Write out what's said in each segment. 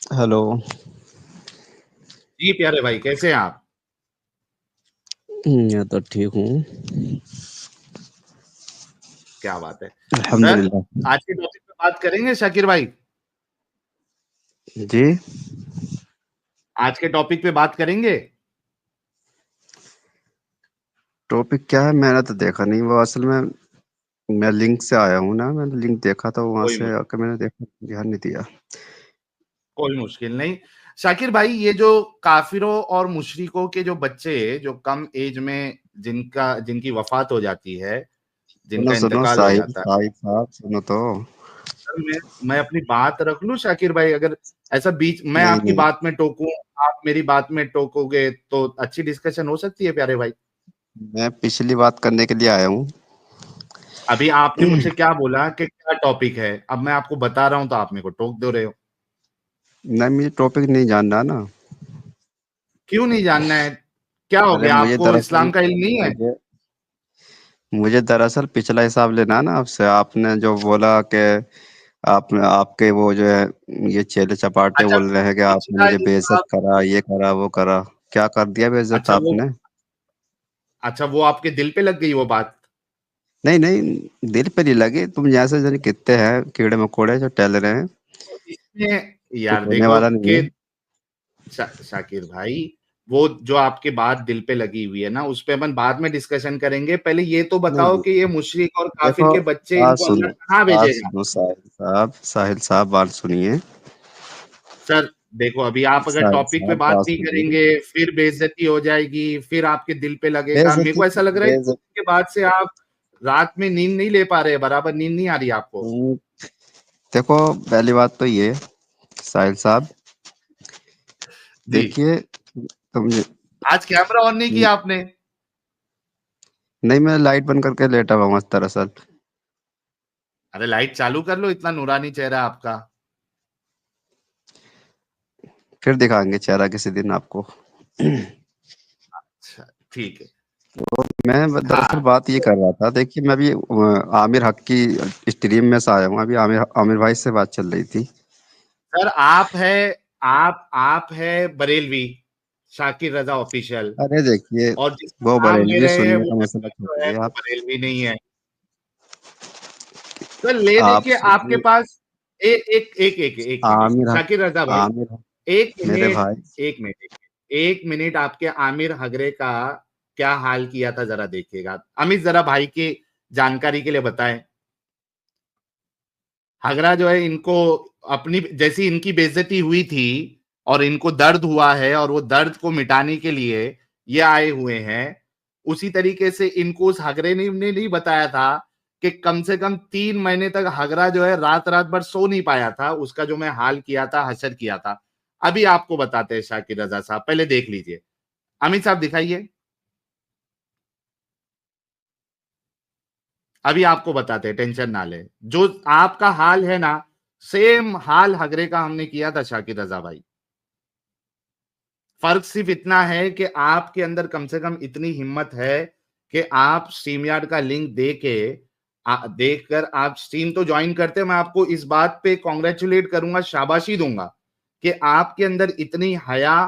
Hello. जी प्यारे भाई, कैसे हैं आप? मैं तो ठीक हूँ। क्या बात है सर। अल्हम्दुलिल्लाह। आज के टॉपिक पे बात करेंगे शाकिर भाई। जी। आज के टॉपिक पे बात करेंगे। टॉपिक क्या है? मैंने तो देखा नहीं वो, असल में मैं लिंक से आया हूँ ना, मैंने लिंक देखा था, वहां कोई से मुश्किल आकर मैंने देखा, ध्यान नहीं दिया। कोई मुश्किल नहीं। शाकिर भाई, ये जो काफिरों और मुशरिकों के जो बच्चे जो कम एज में जिनकी वफात हो जाती है, सुनो जिनका सुनो इंतकाल हो साहिब जाता है। साहिब साहब, सुनो तो। सर, मैं अपनी बात रख लूं शाकिर भाई? अगर ऐसा बीच मैं नहीं आपकी नहीं, बात में टोकूं, आप मेरी बात में टोकोगे तो अच्छी डिस्कशन हो सकती है प्यारे भाई। मैं पिछली बात करने के लिए आया हूँ। अभी आपने मुझसे क्या बोला कि क्या टॉपिक है, अब मैं आपको बता रहा हूं तो आप मेरे को टोक दे रहे हो। नहीं, मुझे टॉपिक नहीं जानना ना। क्यों नहीं जानना है? क्या हो अरे गया, मुझे आपको दरअसल इस्लाम का इल्म नहीं है? मुझे मुझे दरअसल पिछला हिसाब लेना है ना आपसे। आपने जो बोला कि आप आपके वो जो है, ये चेले चपाटे अच्छा, बोल रहे हैं कि आपने पिछला मुझे बेइज्जत हिसाब। करा, ये करा वो करा। क्या कर दिया बेइज्जत अच्छा वो आपने? अच्छा वो आपके दिल पे लग गई वो बात? नहीं नहीं, दिल पे नहीं लगी। तुम जैसे जन कितने हैं कीड़े मकोड़े जो टहल रहे हैं, तो इसमें कुछ यार होने देखो वाला नहीं कि है। शाकिर भाई, वो जो आपके बात दिल पे लगी हुई है ना, उस पे अपन बाद में डिस्कशन करेंगे। पहले ये तो नहीं बताओ नहीं, कि ये मुशरिक और काफिर देखो, के बच्चे, बात इनको अल्लाह सुनो, कहाँ बात भेजेगा? सुनो साहिल साहब बात सुनिए। सर देखो, अभी आप अगर साहिल टॉपिक पे साहब बात बात नहीं सुनिए। करेंगे, फिर बेइज्जती हो जाएगी, फिर आपके दिल पे लगेगा। मेरे बेइज्जती को ऐसा लग रहा है कि बेइज्जती उसके बाद से आप रात में नींद नहीं ले पा रहे, बराबर नींद नहीं आ रही आपको। देखो, पहली बात तो ये, साहिल साहब, जी। देखिए, तुम, आज कैमरा ऑन नहीं किया आपने? नहीं, मैं लाइट बंद करके लेटा हुआ हूँ दरअसल। अरे लाइट चालू कर लो, इतना नूरानी चेहरा आपका। फिर दिखाएंगे चेहरा किसी दिन आपको। अच्छा, ठीक है। मैं दरअसल हाँ, बात ये तो कर रहा था, देखिए मैं अभी आमिर हक की स्ट्रीम में से आया हूँ। अभी आमिर आमिर भाई से बात चल रही थी। सर आप है बरेलवी, शाकिर रजा ऑफिशियल। अरे देखिए, और जिसका वो नाम ले बरेलवी रहे हैं सुन्नी वो का मसला बच्चा जो है छोड़िए वो आप। बरेलवी नहीं है। तो ले आप देखिए आपके सुनिए। पास एक मिनट आमिर हक शाकिर रजा भाई। आमिर हक एक मेरे मिनट भाई। एक मिनट एक मिनट आपके आमिर हगरे का क्या हाल किया था जरा देखिएगा। अमित, जरा भाई की जानकारी के लिए बताएं। हगरा जो है, इनको अपनी जैसी इनकी बेइज्जती हुई थी और इनको दर्द हुआ है, और वो दर्द को मिटाने के लिए ये आए हुए हैं। उसी तरीके से इनको उस हगरे ने नहीं बताया था कि कम से कम 3 महीने तक हगरा जो है रात रात भर सो नहीं पाया था, उसका जो मैं हाल किया था, हशर किया था। अभी आपको बताते हैं शाकिर रजा साहब, पहले देख लीजिए। अमित साहब दिखाइए। अभी आपको बताते हैं, टेंशन ना ले। जो आपका हाल है ना, सेम हाल हगरे का हमने किया था शाकिर रजा भाई। फर्क सिर्फ इतना है कि आपके अंदर कम से कम इतनी हिम्मत है कि आप स्ट्रीम यार्ड का लिंक देखकर आप स्ट्रीम तो ज्वाइन करते हैं। मैं आपको इस बात पे कॉन्ग्रेचुलेट करूंगा, शाबाशी दूंगा कि आपके अंदर इतनी हया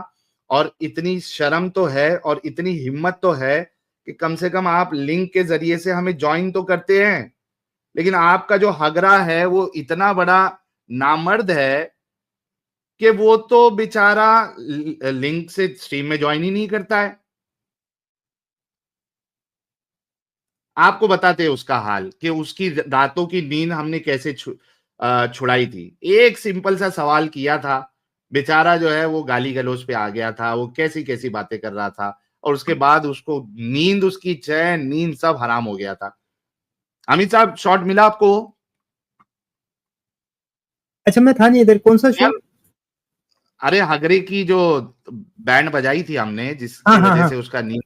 और इतनी शर्म तो है और इतनी हिम्मत तो है कि कम से कम आप लिंक के जरिए से हमें ज्वाइन तो करते हैं। लेकिन आपका जो हगरा है वो इतना बड़ा नामर्द है कि वो तो बेचारा लिंक से स्ट्रीम में ज्वाइन ही नहीं करता है। आपको बताते हैं उसका हाल कि उसकी रातों की नींद हमने कैसे छुड़ाई थी। एक सिंपल सा सवाल किया था, बेचारा जो है वो गाली गलौज पे आ गया था, वो कैसी कैसी बातें कर रहा था, और उसके बाद उसको नींद, उसकी चैन नींद सब हराम हो गया था। अमित साहब, शॉट मिला आपको? अच्छा, मैं था नहीं इधर। कौन सा शो? यार, अरे हगरे की जो बैंड बजाई थी हमने, हाँ जिसकी हाँ वजह हाँ, से उसका नींद,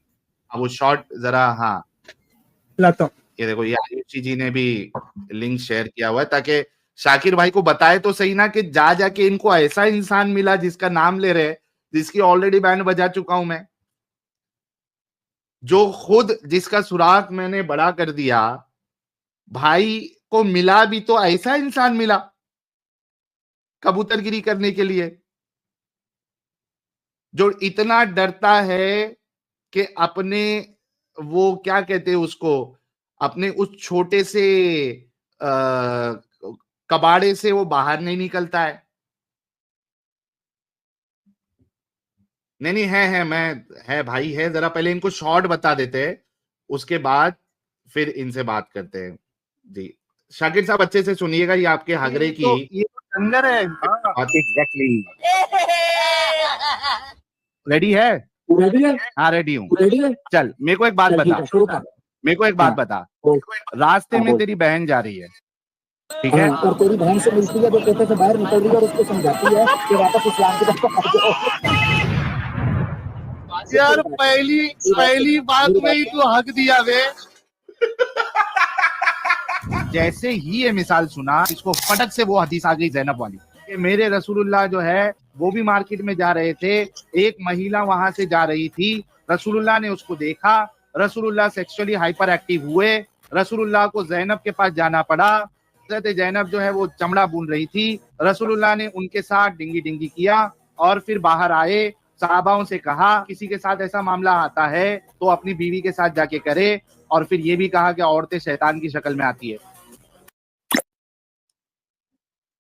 वो शॉट जरा, हाँ। लाता हूँ। ये देखो, ये आयुषी जी ने भी लिंक शेयर किया हुआ है ताकि शाकिर भाई को बताए तो सही ना कि जा जाके इनको ऐसा इंसान मिला जिसका नाम ले रहे, जिसकी ऑलरेडी बैंड बजा चुका हूं मैं, जो खुद जिसका सुराग मैंने बड़ा कर दिया। भाई को मिला भी तो ऐसा इंसान मिला कबूतरगिरी करने के लिए। जो इतना डरता है कि अपने, वो क्या कहते हैं उसको, अपने उस छोटे से कबाड़े से वो बाहर नहीं निकलता है। नहीं है भाई है, जरा पहले इनको शॉर्ट बता देते हैं, उसके बाद फिर इनसे बात करते हैं। जी शाकिर साहब अच्छे से सुनिएगा, ये आपके हगरे की ये तो डंगर है। एग्जैक्टली। रेडी है? रेडी है? हाँ रेडी हूँ। रेडी है? चल मेरे को एक बात बता, शुरू कर। मेरे को एक बात बता, रास्ते में तेरी बहन जा रही है, ठीक है? और तेरी बहन से मिलती है, जो कोटे से बाहर निकल रही है और उसको समझाती है कि वापस इस्लाम की तरफ आ जाओ। यार पहली बात में ही तू हक दिया वे। जैसे ही ये मिसाल सुना, इसको फटक से वो हदीस आ गई ज़ैनब वाली कि मेरे रसूलुल्लाह जो है वो भी मार्केट में जा रहे थे, एक महिला वहां से जा रही थी, रसूलुल्लाह ने उसको देखा, रसूलुल्लाह सेक्सुअली हाइपर एक्टिव हुए, रसूलुल्लाह को ज़ैनब के पास जाना पड़ा, हज़रत ज़ैनब जो है वो चमड़ा बुन रही थी, रसूलुल्लाह ने उनके साथ डिंगी डिंगी किया और फिर बाहर आए, सहाबाओं से कहा किसी के साथ ऐसा मामला आता है तो अपनी बीवी के साथ जाके करे, और फिर ये भी कहा कि औरतें शैतान की शक्ल में आती है।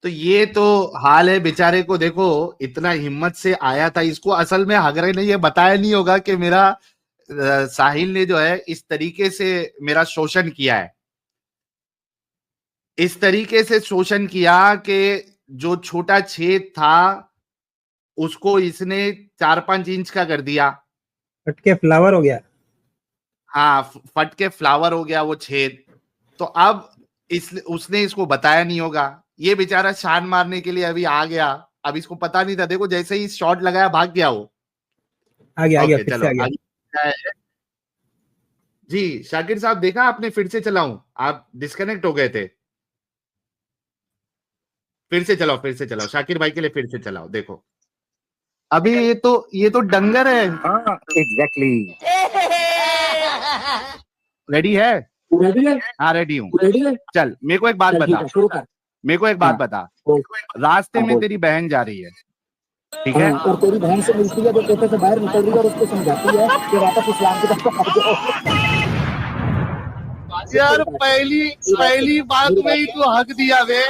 तो ये तो हाल है बेचारे को, देखो इतना हिम्मत से आया था, इसको असल में हगरे ने ये बताया नहीं होगा कि मेरा साहिल ने जो है इस तरीके से मेरा शोषण किया है, इस तरीके से शोषण किया कि जो छोटा छेद था उसको इसने 4-5 इंच का कर दिया। फट के फ्लावर हो गया। हाँ फट के फ्लावर हो गया वो छेद। तो अब उसने इसको बताया नहीं होगा, ये बेचारा शान मारने के लिए अभी आ गया, अब इसको पता नहीं था, देखो जैसे ही शॉट लगाया भाग गया वो। आ गया ओके, फिर चलो से आ गया। आगे जी शाकिर साहब, देखा आपने, फिर से चलाऊं, आप डिस्कनेक्ट हो गए थे, फिर से चलाओ शाकिर भाई के लिए, फिर से चलाओ। देखो अभी ये तो डंगर है। एग्जैक्टली। रेडी है? रेडी है? हाँ रेडी हूँ। रेडी है? चल मेरे को एक बात बता, शुरू कर। मेरे को एक बात बता, रास्ते में तेरी बहन जा रही है, ठीक है? और तेरी बहन से मिलती है, जो कोटे से बाहर निकल रही है और उसको समझाती है कि वापस इस्लाम की तरफ आ जाओ। यार पहली बात में ही तू हक दिया वे।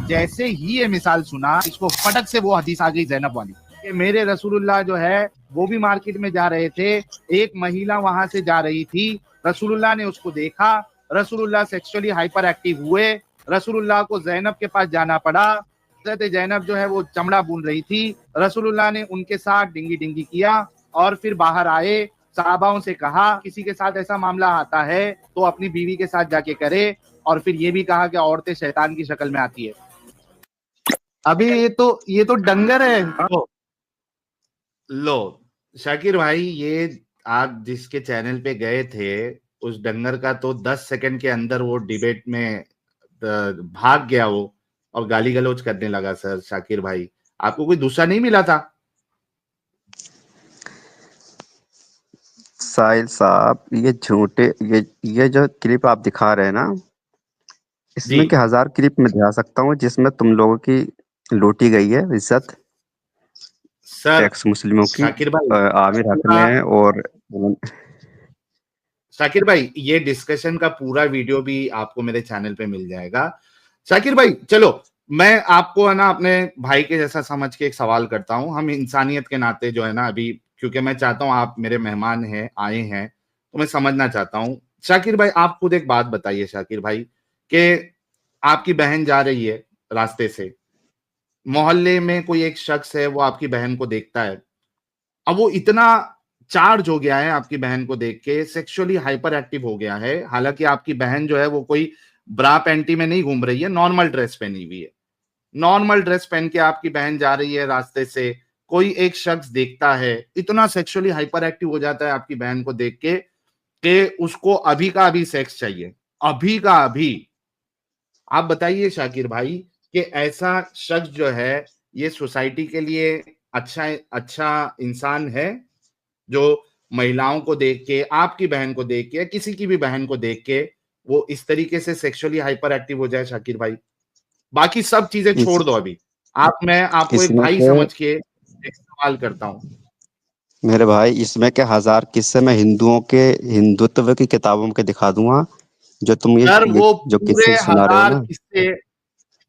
जैसे ही ये मिसाल सुना, इसको फटक से वो हदीस आ गई ज़ैनब वाली कि मेरे रसूलुल्लाह जो है वो भी मार्केट में जा रहे थे, एक महिला वहां से जा रही थी, रसूलुल्लाह ने उसको देखा, रसूलुल्लाह सेक्सुअली हाइपर एक्टिव हुए, रसूलुल्लाह को ज़ैनब के पास जाना पड़ा, हज़रत ज़ैनब जो है वो चमड़ा बुन रही थी, रसूलुल्लाह ने उनके साथ डिंगी डिंगी किया और फिर बाहर आए, सहाबाओं से कहा किसी के साथ ऐसा मामला आता है तो अपनी बीवी के साथ जाके करे, और फिर ये भी कहा कि औरतें शैतान की शक्ल में आती है। अभी ये तो डंगर है। लो शाकिर भाई, ये आप जिसके चैनल पे गए थे उस डंगर का तो 10 सेकंड के अंदर वो डिबेट में भाग गया वो, और गाली गलौज करने लगा। सर शाकिर भाई, आपको कोई दूसरा नहीं मिला था? साहिल साहब, ये झूठे, ये जो क्लिप आप दिखा रहे हैं ना, इसमें जी के 1000 क्लिप में दिखा सकता हूँ जिसमें तुम लोगों की लूटी गई है इज्जत, सर एक्स मुस्लिमों की, शाकिर भाई, आमिर हक ने। और शाकिर भाई ये डिस्कशन का पूरा वीडियो भी आपको मेरे चैनल पे मिल जाएगा। शाकिर भाई चलो, मैं आपको है ना अपने भाई के जैसा समझ के एक सवाल करता हूँ, हम इंसानियत के नाते जो है ना अभी, क्योंकि मैं चाहता हूँ आप मेरे मेहमान हैं, आए हैं, तो मैं समझना चाहता हूँ। शाकिर भाई आप खुद एक बात बताइए शाकिर भाई, कि आपकी बहन जा रही है रास्ते से, मोहल्ले में कोई एक शख्स है वो आपकी बहन को देखता है, अब वो इतना चार्ज हो गया है आपकी बहन को देख के, सेक्सुअली हाइपर एक्टिव हो गया है, हालांकि आपकी बहन जो है वो कोई ब्रा पैंटी में नहीं घूम रही है, नॉर्मल ड्रेस पहनी हुई है, नॉर्मल ड्रेस पहन के आपकी बहन जा रही है रास्ते से, कोई एक शख्स देखता है, इतना सेक्सुअली हाइपर एक्टिव हो जाता है आपकी बहन को देख के कि उसको अभी का अभी सेक्स चाहिए, अभी का अभी। आप बताइए शाकिर भाई कि ऐसा शख्स जो है ये सोसाइटी के लिए अच्छा इंसान है, जो महिलाओं को देख के, आपकी बहन को देख के, किसी की भी बहन को देख के वो इस तरीके से सेक्सुअली हाइपर एक्टिव हो जाए? शाकिर भाई बाकी सब चीजें छोड़ दो अभी, मैं आपको एक इसमें भाई के समझ के एक सवाल करता हूँ। मेरे भाई, इसमें के 1000 किस्से मैं हिंदुओं के हिंदुत्व की किताबों के दिखा दूंगा। जो तुम सर ये वो जो पूरे किस्से सुना रहे हो 1000 ना, किस्से,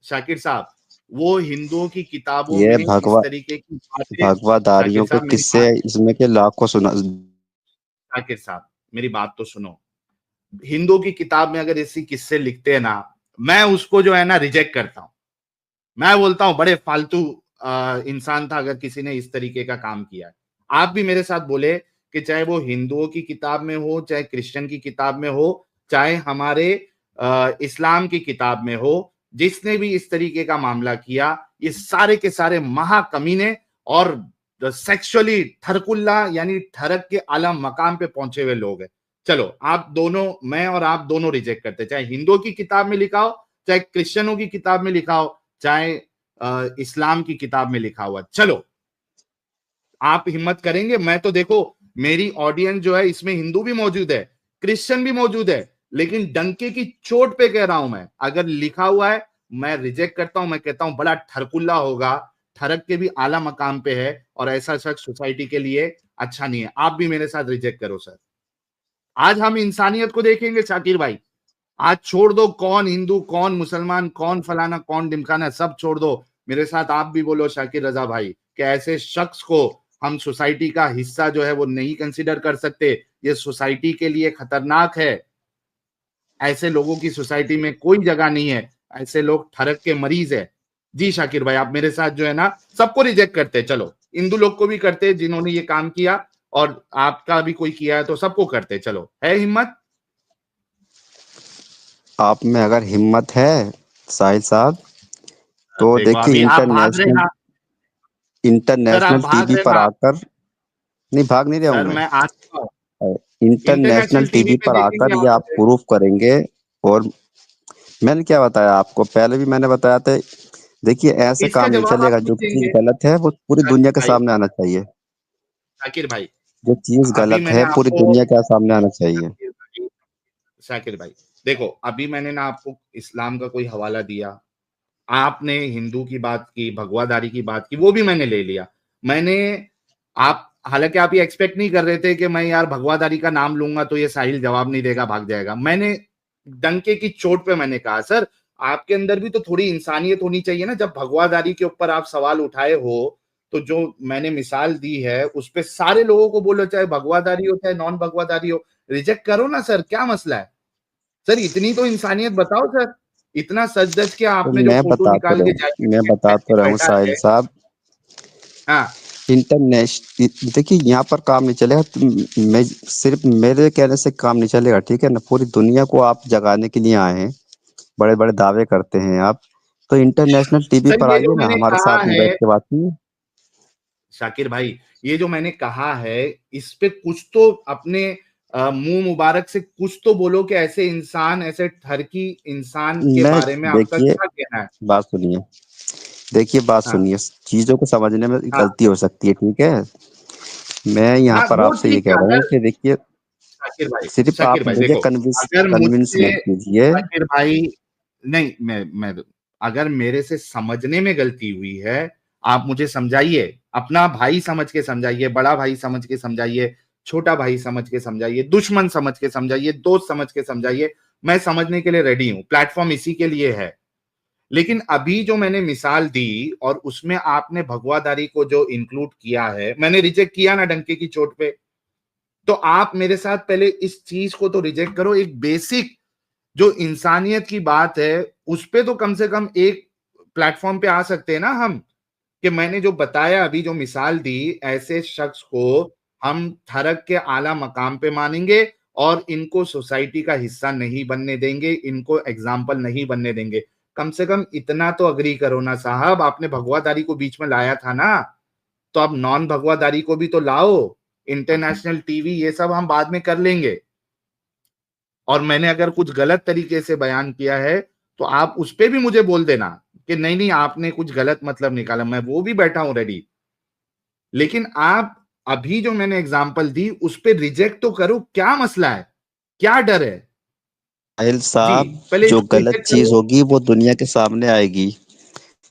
शाकिर साहब, वो हिंदुओं की किताबों ये में इस तरीके की बातें, शाकिर भगवादारियों के साहब मेरी किस्से बात, इसमें के लाखों सुना। शाकिर साहब मेरी बात तो सुनो। हिंदुओं की किताब में अगर ऐसी किस्से लिखते हैं ना, मैं उसको जो है ना रिजेक्ट करता हूँ। मैं बोलता हूँ बड़े फालतू इंसान था अगर किसी ने इस तरीके का काम किया है। आप भी मेरे साथ बोले कि चाहे वो हिंदुओं की किताब में हो, चाहे क्रिश्चियन की किताब में हो, चाहे हमारे इस्लाम की किताब में हो, जिसने भी इस तरीके का मामला किया, ये सारे के सारे महाकमीने और सेक्सुअली थरकुल्ला यानी ठरक के आला मकाम पे पहुंचे हुए लोग हैं। चलो आप दोनों, मैं और आप दोनों रिजेक्ट करते, चाहे हिंदुओं की किताब में लिखा हो, चाहे क्रिश्चियनों की किताब में लिखा हो, चाहे इस्लाम की किताब में लिखा हुआ। चलो आप हिम्मत करेंगे? मैं तो देखो, मेरी ऑडियंस जो है इसमें हिंदू भी मौजूद है, क्रिश्चियन भी मौजूद है, लेकिन डंके की चोट पे कह रहा हूं मैं, अगर लिखा हुआ है मैं रिजेक्ट करता हूं। मैं कहता हूं बड़ा ठरकुल्ला होगा, ठरक के भी आला मकाम पे है, और ऐसा शख्स सोसाइटी के लिए अच्छा नहीं है। आप भी मेरे साथ रिजेक्ट करो सर। आज हम इंसानियत को देखेंगे शाकिर भाई। आज छोड़ दो कौन हिंदू, कौन मुसलमान, कौन फलाना, कौन ढिमकाना, सब छोड़ दो। मेरे साथ आप भी बोलो शाकिर रजा भाई कि ऐसे शख्स को हम सोसाइटी का हिस्सा जो है वो नहीं कंसीडर कर सकते। ये सोसाइटी के लिए खतरनाक है। ऐसे लोगों की सोसाइटी में कोई जगह नहीं है। ऐसे लोग ठरक के मरीज है। जी शाकिर भाई, आप मेरे साथ जो है ना सबको रिजेक्ट करते, चलो हिंदू लोग को भी करते जिन्होंने ये काम किया, और आपका भी कोई किया है तो सबको करते। चलो है हिम्मत? आप में अगर हिम्मत है साहिल साहब, तो देखो देखिए अभी आप भाग रहे हैं। सर आप इंटरनेशनल भाग टीवी रहे पर ना? आकर, नहीं भाग नहीं रहा हूं सर मैं। मैं आ चुका हूँ। इंटरनेशनल इंटरनेशनल टीवी टीवी पे पर आकर देखेंगे ये आप आप मुझे। प्रूफ करेंगे। और मैंने क्या बताया आपको, पहले भी मैंने बताया था। देखिए, ऐसे इसका काम नहीं जवाब आप चलेगा। खुद जो चीज देंगे गलत है वो पूरी दुनिया शाकिर के भाई। सामने आना चाहिए। शाकिर भाई, जो चीज अभी गलत मैंने है पूरी आपको, दुनिया के सामने आना चाहिए। शाकिर भाई, शाकिर भाई, देखो अभी मैंने ना आपको इस्लाम का कोई हवाला दिया, आपने हिंदू की बात की, भगवादारी की बात की, वो भी मैंने ले लिया। मैंने, आप हालांकि आप ये एक्सपेक्ट नहीं कर रहे थे कि मैं यार भगवादारी का नाम लूंगा तो ये साहिल जवाब नहीं देगा, भाग जाएगा। मैंने डंके की चोट पे मैंने कहा सर, आपके अंदर भी तो थोड़ी इंसानियत होनी चाहिए ना। जब भगवादारी के ऊपर आप सवाल उठाए हो, तो जो मैंने मिसाल दी है उस पे सारे लोगों को बोलो, चाहे भगवादारी हो चाहे नॉन भगवादारी हो, रिजेक्ट करो ना सर, क्या मसला है? सर इतनी तो इंसानियत बताओ सर। इतना सच धज के तो आपने जो फोटो निकाल के जाके मैं बता बैठ के तो रहा हूँ बैठा साहिल है। साहब। हाँ इंटरनेशनल देखिए, यहाँ पर काम नहीं चलेगा। मैं सिर्फ मेरे कहने से काम नहीं चलेगा, ठीक है ना। पूरी दुनिया को आप जगाने के लिए आए हैं, बड़े बड़े दावे करते हैं आप। तो इंटरनेशनल टीवी सर, पर ये जो आइए ना, मैंने हमारे कहा साथ में है बैठ के बात कीजिए। शाकिर भाई, ये जो मैंने कहा है, इस पे कुछ तो अपने मुंह मुबारक से कुछ तो बोलो कि ऐसे इंसान, ऐसे ठरकी इंसान के मैं बारे में आपका देखिए, क्या कहना है? बात सुनिए। देखिए, बात हाँ सुनिए। चीजों को समझने में हाँ गलती हो सकती है, ठीक है। मैं यहाँ हाँ, पर वो आपसे ये ठीक कह है। रहा हूँ अगर कि देखिए, सिर्फ शाकिर आप भाई मुझे देखो, कन्विंस अगर कन्विंस मुझसे, मत कीजिए। शाकिर भाई, नहीं मैं अगर मेरे से समझने में गलती हुई है, आप मुझे समझाइए, अपना भाई समझ के समझाइए, बड़ा भाई समझ के समझाइए, छोटा भाई समझ के समझाइए, दुश्मन समझ के समझाइए, दोस्त समझ के समझाइए। मैं समझने के लिए रेडी हूं, प्लेटफॉर्म इसी के लिए है। लेकिन अभी जो मैंने मिसाल दी और उसमें आपने भगवादारी को जो इंक्लूड किया है, मैंने रिजेक्ट किया ना डंके की चोट पे। तो आप मेरे साथ पहले इस चीज को तो रिजेक्ट करो। एक बेसिक जो इंसानियत की बात है, उस पे तो कम से कम एक प्लेटफॉर्म पे आ सकते हैं ना हम, कि मैंने जो बताया अभी, जो मिसाल दी, ऐसे शख्स को हम थरक के आला मकाम पे मानेंगे और इनको सोसाइटी का हिस्सा नहीं बनने देंगे, इनको एग्जाम्पल नहीं बनने देंगे। कम से कम इतना तो अग्री करो ना साहब, आपने भगवादारी को बीच में लाया था ना, तो अब नॉन भगवादारी को भी तो लाओ। इंटरनेशनल टीवी ये सब हम बाद में कर लेंगे। और मैंने अगर कुछ गलत तरीके से बयान किया है, तो आप उस पे भी मुझे बोल देना कि नहीं नहीं आपने कुछ गलत मतलब निकाला, मैं वो भी बैठा हूं रेडी। लेकिन आप अभी जो मैंने एग्जांपल दी उस पे रिजेक्ट तो करो, क्या मसला है? क्या डर है? साहिल जी, साहब, पहले जो इसको गलत रिजेक्ट चीज करो। होगी वो दुनिया के सामने आएगी।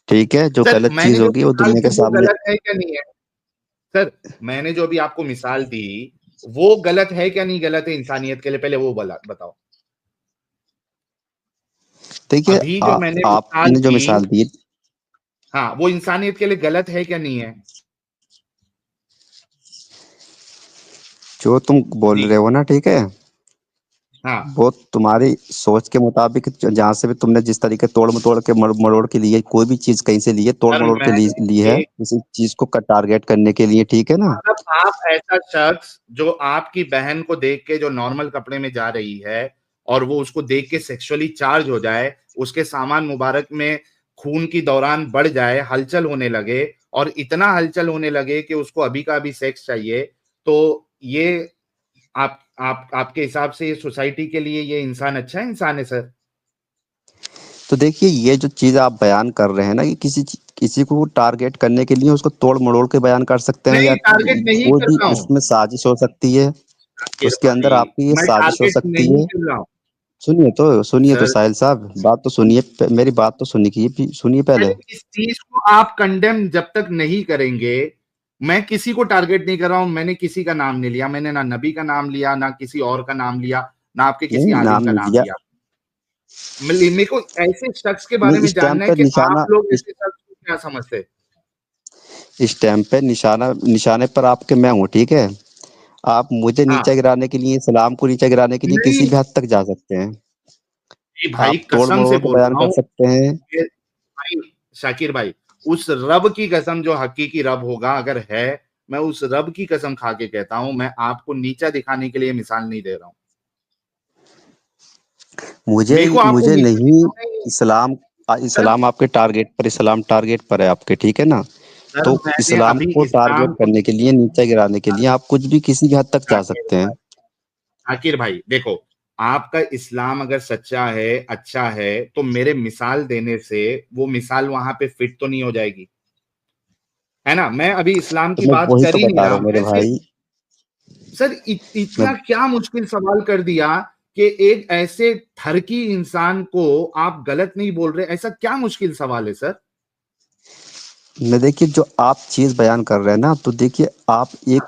ठीक है, जो सर गलत मैंने चीज जो होगी वो मिसाल दुनिया दी के वो सामने। गलत है क्या नहीं है? सर मैंने जो अभी आपको मिसाल दी वो गलत है क्या नहीं गलत है इंसानियत के लिए, पहले वो बताओ। देखिए अभी जो मैंने मिसाल आपने जो दी, मिसाल दी, हाँ, वो इंसानियत के लिए गलत है क्या नहीं है? जो तुम बोल जी, रहे हो ना, ठीक है, हाँ। वो तुम्हारी सोच के मुताबिक, जहाँ से भी तुमने जिस तरीके तोड़ मरोड़ के मरोड़ के लिए कोई भी चीज कहीं से लिए, तोड़ सर मरोड़ के लिए ली मैंने है किसी चीज को टारगेट करने के लिए, ठीक है ना। मतलब आप ऐसा शख्स जो आपकी बहन को देख के जो नॉर्मल कपड़े में जा रही है और वो उसको देख के सेक्सुअली चार्ज हो जाए, उसके सामान मुबारक में खून की दौरान बढ़ जाए, हलचल होने लगे और इतना हलचल होने लगे कि उसको अभी का अभी सेक्स चाहिए, तो ये आप आपके हिसाब से ये सोसाइटी के लिए ये इंसान अच्छा इंसान है सर? तो देखिए, ये जो चीज आप बयान कर रहे हैं ना, कि किसी को टारगेट करने के लिए उसको तोड़ मरोड़ के बयान कर सकते हैं, नहीं, या टारगेट नहीं कोई कर भी रहा हूँ। उसमें साजिश हो सकती है, जाकिर उसके अंदर भाई, आपकी ये मैं साजिश हो टारगेट सकती नहीं है। कर रहा हूँ। सुनिए तो सर, साहिल साहब, बात तो सुनिए, मेरी बात तो सुनिए, सुनिए पहले। इस चीज को आप कंडेम जब तक नहीं करेंगे, मैं किसी को टारगेट नहीं कर रहा हूं, मैंने किसी का नाम नहीं लिया, मैंने ना नबी का नाम लिया, ना किसी और का नाम लिया, ना आपके किसी नहीं, आलिम नाम का नहीं नाम लिया। लिया। मेरे को ऐसे शख्स के बारे नहीं, में जानना है कि आप लोग ऐसे शख्स को क्या समझते हैं। स्टैम्प पे निशाने पर आपके मैं हूँ, ठीक है। आप मुझे नीचे हाँ, गिराने के लिए, इस्लाम को नीचे गिराने के लिए किसी नहीं, भी हद तक जा सकते हैं। ये भाई आप तोड़ कसम से मरोड़ के बोल बयान रहा कर हूं सकते हैं। कि भाई, शाकिर भाई, उस रब की कसम जो हकीकी रब होगा अगर है, मैं उस रब की कसम खा के कहता हूं, मैं आपको नीचा दिखाने के लिए मिसाल नहीं दे रहा हूं। मुझे मेरे को आपको मुझे नीचा नहीं। दिखाना ही नहीं। इस्लाम सर, इस्लाम आपके टारगेट पर, इस्लाम टारगेट पर है आपके, ठीक है ना। सर तो मैंने इस्लाम अभी को इस्लाम टारगेट को करने के लिए, नीचे गिराने के लिए आप कुछ भी किसी भी हद तक जा जाकिर सकते हैं। भाई, जाकिर भाई देखो, आपका इस्लाम अगर सच्चा है, अच्छा है, तो मेरे मिसाल देने से वो मिसाल वहां पे फिट तो नहीं हो जाएगी, है ना? मैं अभी इस्लाम तो की मैं बात वही कर तो ही नहीं बता रहा, रहा हूँ मेरे मैं सिर्फ, भाई। सर मैं इतना क्या मुश्किल सवाल कर दिया कि एक ऐसे ठरकी इंसान को आप गलत नहीं बोल रहे, ऐसा क्या मुश्किल सवाल है सर? मैं देखिए, जो आप चीज बयान कर रहे हैं ना, तो देखिए आप एक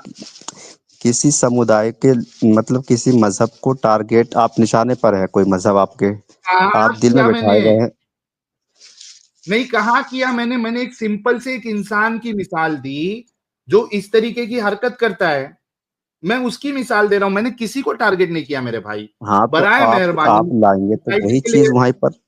किसी समुदाय के, मतलब किसी मजहब को टारगेट, आप निशाने पर है कोई मजहब आपके, कहा आप दिल में किया मैंने? बिठाए गए हैं। नहीं कहा किया मैंने एक सिंपल से एक इंसान की मिसाल दी जो इस तरीके की हरकत करता है, मैं उसकी मिसाल दे रहा हूं, मैंने किसी को टारगेट नहीं किया मेरे भाई। हाँ, तो बराए आप मेहरबानी लाएंगे तो सोसाइटी वही के चीज लिए वहीं पर।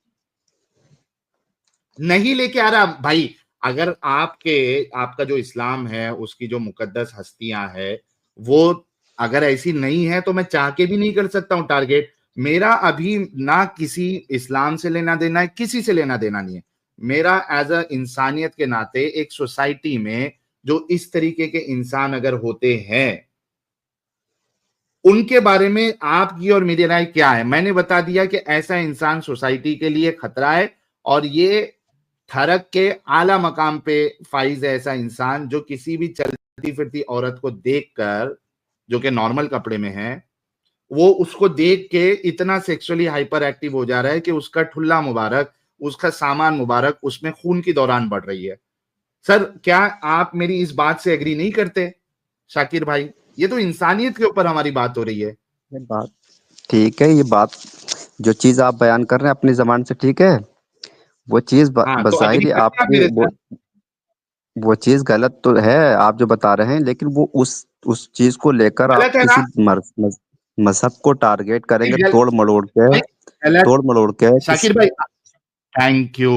नहीं लेके आ रहा भाई। अगर आपका जो इस्लाम है उसकी जो मुकद्दस हस्तियां है वो अगर ऐसी नहीं है तो मैं चाह के भी नहीं कर सकता हूं टारगेट। मेरा अभी ना किसी इस्लाम से लेना देना है, किसी से लेना देना नहीं है। मेरा एज अ इंसानियत के नाते एक सोसाइटी में जो इस तरीके के इंसान अगर होते हैं उनके बारे में आपकी और मेरी राय क्या है, मैंने बता दिया कि ऐसा इंसान सोसाइटी के लिए खतरा है और ये थरक के आला मकाम पे फाइज है ऐसा इंसान जो किसी भी चलती फिरती औरत को देखकर, जो कि नॉर्मल कपड़े में है, वो उसको देख के इतना सेक्सुअली हाइपर एक्टिव हो जा रहा है कि उसका ठुल्ला मुबारक, उसका सामान मुबारक उसमें खून की दौरान बढ़ रही है। सर क्या आप मेरी इस बात से एग्री नहीं करते शाकिर भाई? ये तो इंसानियत के ऊपर हमारी बात हो रही है। ये बात ठीक है, ये बात जो चीज आप बयान कर रहे हैं अपनी जबान से, ठीक है, वो चीज हाँ, तो एग्री बज़ाहिर करते हैं आप आपकी मेरे साथ? वो चीज गलत तो है, आप जो बता रहे हैं, लेकिन वो उस चीज को लेकर आप गलत है ना? किसी मजहब को टारगेट करेंगे, गल, भाई गलत। तोड़ मरोड़ के शाकिर किसी। भाई, thank you,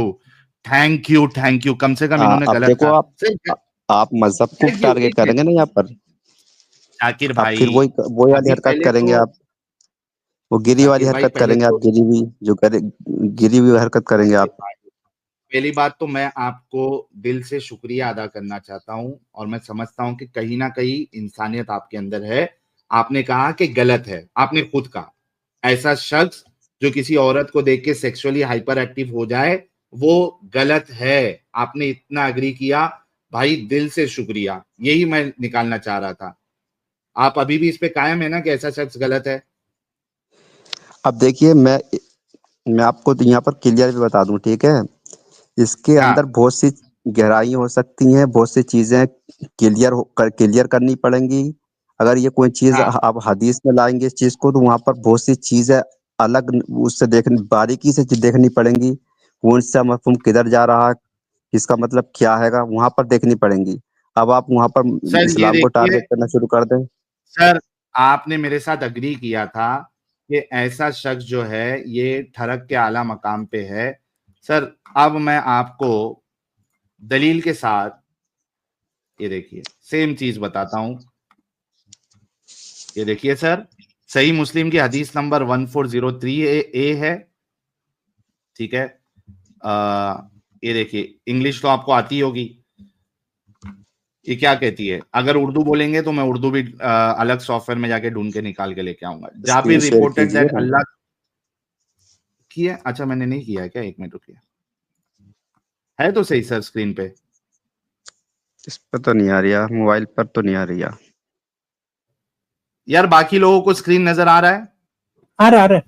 thank you, thank you, कम से कम इन्होंने अब गलत देखो, कहा। सर, आप मजहब को थैंक यू, टारगेट ठीक है। करेंगे ना यहाँ पर, शाकिर आप भाई, फिर वही वाली अभी हरकत पहले करेंगे तो आप, वो गिरी वाली शाकिर भाई हरकत पहले करेंगे आप, तो गिरी हुई हरकत करेंगे शाकिर आप। भाई, पहली बात तो मैं आपको दिल से शुक्रिया अदा करना चाहता हूं और मैं समझता हूं कि कहीं ना कहीं इंसानियत आपके अंदर है। आपने कहा कि गलत है, आपने खुद कहा ऐसा शख्स जो किसी औरत को देख के सेक्सुअली हाइपर एक्टिव हो जाए वो गलत है। आपने इतना अग्री किया, भाई दिल से शुक्रिया, यही मैं निकालना चाह रहा था। आप अभी भी इस पे कायम है ना कि ऐसा शख्स गलत है? अब देखिए, मैं आपको तो यहाँ पर क्लियर भी बता दूं, ठीक है, इसके हाँ अंदर बहुत सी गहराई हो सकती हैं, बहुत सी चीजें क्लियर करनी पड़ेंगी। अगर ये कोई चीज हाँ आप हदीस में लाएंगे इस चीज को, तो वहां पर बहुत सी चीजें अलग उससे देखनी, बारीकी से देखनी पड़ेंगी। कौन सा मफहूम किधर जा रहा है, इसका मतलब क्या हैगा, वहां पर देखनी पड़ेंगी। अब आप वहां पर सर, ये इस्लाम को देखिए टारगेट करना शुरू कर दें। सर, आपने मेरे साथ अग्री किया था कि ऐसा शख्स जो है ये ठरक के आला मकाम पे है। सर, अब मैं आपको दलील के साथ ये देखिए सेम चीज बताता हूं। ये देखिए सर, सही मुस्लिम की हदीस नंबर 1403 ए है, ठीक है। ये देखिए, इंग्लिश तो आपको आती होगी। ये क्या कहती है, अगर उर्दू बोलेंगे तो मैं उर्दू भी अलग सॉफ्टवेयर में जाके ढूंढ के निकाल के लेके आऊंगा। स्क्रीन जाबिर शेयर रिपोर्टेड कीजिए दैट ना। अल्लाह किया। अच्छा, मैंने नहीं किया है क्या? एक मिनट रुकिए, है तो सही सर स्क्रीन पे। इस पर तो नहीं आ रही है, मोबाइल पर तो नहीं आ रही है। यार बाकी लोगों को स्क्रीन नजर आ रहा है? आ रहा है।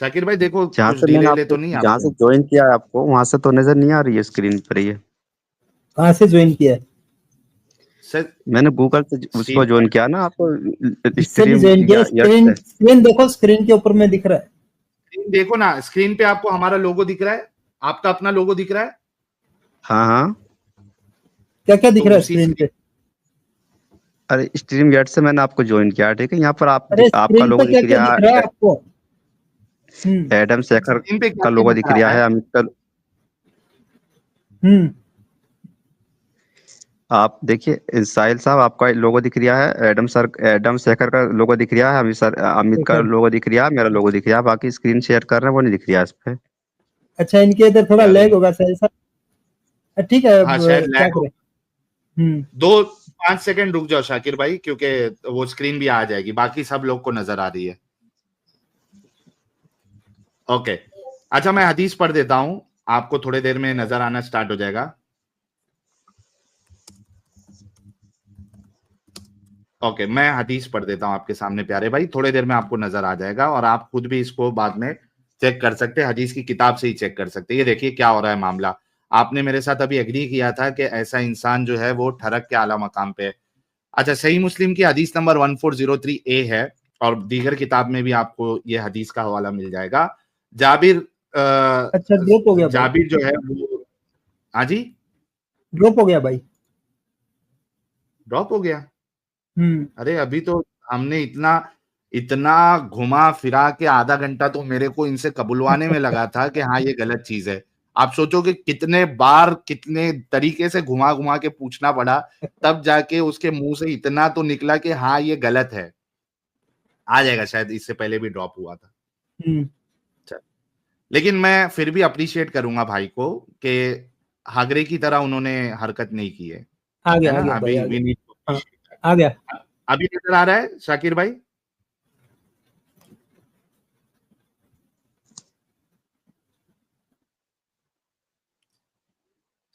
शाकिर भाई देखो, जहाँ कुछ से मैंने डिले तो आपको, नहीं जहाँ से आपको? ज्वाइन किया है आपको, वहां से तो नजर नहीं आ रही है स्क्रीन पर ये। कहाँ से ज्वाइन किया है? सर मैंने गूगल से उसको स्क्रीन ज्वाइन किया ना आपको, इससे भी स्ट्रीम ज्वाइन किया। या यट स्क्रीन से। स्क्रीन देखो, स्क्रीन के ऊपर में दिख रहा है। देखो ना, स्क्रीन पे आपको हमारा लोगो दिख रहा है, आपका अपना लोगो दिख रहा है। हाँ हाँ। क्या क्या दिख तो रहा है उसी स्क्रीन स्क्रीन पे? अरे स्ट्रीम यट से मैंने आपको ज्वाइन किया, ठीक है। यहाँ पर अरे आपका स्क्रीन पे लोगो क्या दिख क्या रहा दिख रहा है है, आपको? हम्म। एडम शेखर स्क्रीन पे क्या का क्या लोगो दिख दिख रहा रहा है? है, अमित का। हम्म। आप देखिए साहिल साहब, आपका लोगो दिख रहा है, एडम शेखर का लोगो दिख रहा है, अमित का देखो। लोगो दिख रहा है, मेरा लोगो दिख रहा है। बाकी स्क्रीन शेयर कर रहे हैं वो नहीं दिख रहा है इस पे। अच्छा, इनके इधर थोड़ा यार लैग होगा सर ऐसा। ठीक है, अब हाँ शायद क्या लैग हो। करें। हम्म। 2-5 सेकंड रुक जाओ शाकिर भाई, क्योंकि वो स्क्रीन भी आ जाएगी, बाकी सब लोग को नजर आ रही है। ओके, अच्छा मैं हदीस पढ़ देता हूं, आपको थोड़ी देर में नजर आना स्टार्ट हो जाएगा। ओके, मैं हदीस पढ़ देता हूं आपके सामने प्यारे भाई, थोड़ी देर में आपको नजर आ जाएगा और आप खुद भी इसको बाद में चेक कर सकते हैं, हदीस की किताब से ही चेक कर सकते हैं। ये देखिए क्या हो रहा है मामला। आपने मेरे साथ अभी एग्री किया था कि ऐसा इंसान जो है वो ठरक के आला मकाम पे है। अच्छा, सही मुस्लिम की हदीस नंबर 1403 ए है, और दीगर किताब में भी आपको ये हदीस का हवाला मिल जाएगा। जाबिर अच्छा, ड्रॉप हो गया भाई। जाबिर जो है वो, हाँ जी, ड्रॉप हो गया भाई। ड्रॉप हो गया। हम्म। अरे अभी तो हमने इतना इतना घुमा फिरा के आधा घंटा तो मेरे को इनसे कबुलवाने में लगा था कि हाँ ये गलत चीज है। आप सोचो कि कितने बार कितने तरीके से घुमा घुमा के पूछना पड़ा, तब जाके उसके मुंह से इतना तो निकला कि हाँ ये गलत है। आ जाएगा, शायद इससे पहले भी ड्रॉप हुआ था। हम्म। चल, लेकिन मैं फिर भी अप्रिशिएट करूंगा भाई को कि हागरे की तरह उन्होंने हरकत नहीं की है आ ना। गया भाई, अभी आ वी गया। नीड टू हाँ, अप्रिशिएट। आ गया। अभी नजर आ रहा है शाकिर भाई?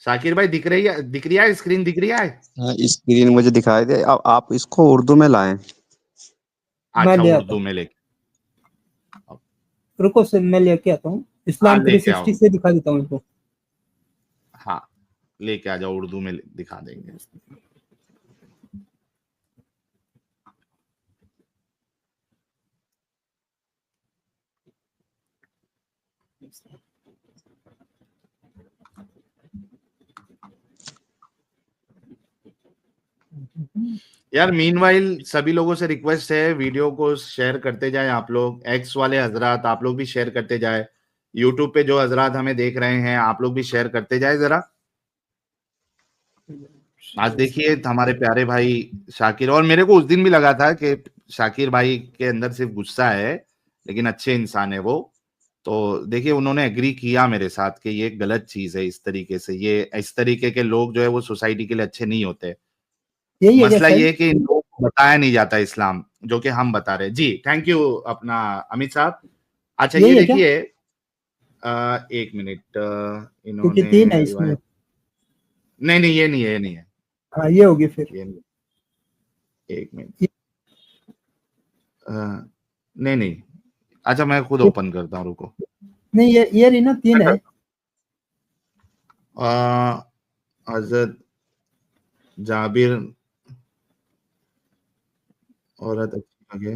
शाकिर भाई दिख रही है स्क्रीन दिख रही है? हाँ, स्क्रीन मुझे दिखाई दे। अब आप इसको उर्दू में लाएं। मैं अच्छा, ले आता उर्दू हूँ। में लेके रुको से मैं लेके आता हूँ। हाँ इस्लाम लेके आओ। 360 से दिखा देता हूँ इनको। हाँ लेके आ जाओ, उर्दू में दिखा देंगे। यार मीनवाइल सभी लोगों से रिक्वेस्ट है, वीडियो को शेयर करते जाए आप लोग, एक्स वाले हजरात आप लोग भी शेयर करते जाए, यूट्यूब पे जो हजरात हमें देख रहे हैं आप लोग भी शेयर करते जाए जरा। आज देखिए हमारे प्यारे भाई शाकिर, और मेरे को उस दिन भी लगा था कि शाकिर भाई के अंदर सिर्फ गुस्सा है, लेकिन अच्छे इंसान है वो। तो देखिए उन्होंने एग्री किया मेरे साथ कि ये गलत चीज है, इस तरीके से ये इस तरीके के लोग जो है वो सोसाइटी के लिए अच्छे नहीं होते। यही है क्या मसला ये शायद? है कि इन लोगों को बताया नहीं जाता इस्लाम, जो कि हम बता रहे हैं। जी थैंक यू अपना अमित साहब। अच्छा ये यही है क्या? देखिए, एक मिनट, क्योंकि इन्होंने 3 है इसमें। रिवायत, नहीं नहीं ये नहीं है, ये नहीं है, हाँ, ये होगी फिर। ये नहीं, एक मिनट, नहीं नहीं, अच्छा मैं खुद ये- ओपन करता हूँ, रुको। नहीं, ये रही ना, 3 अच्छा है। हजरत जाबिर औरत अच्छी लगे,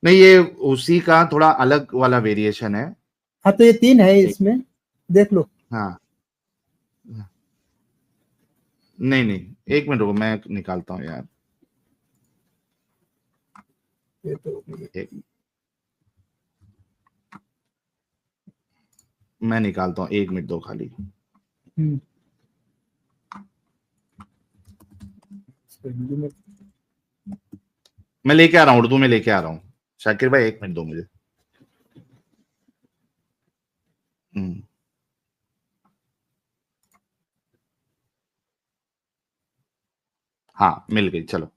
नहीं ये उसी का थोड़ा अलग वाला वेरिएशन है। हाँ तो ये 3 है एक, इसमें, देख लो। हाँ नहीं नहीं, एक मिनट रुको, मैं निकालता हूँ यार, ये तो एक, मैं निकालता हूँ, 1 मिनट दो खाली। हिंदी में मैं लेके आ रहा हूँ, उर्दू में लेके आ रहा हूँ। शाकिर भाई 1 मिनट दो मुझे। हाँ मिल गई, चलो।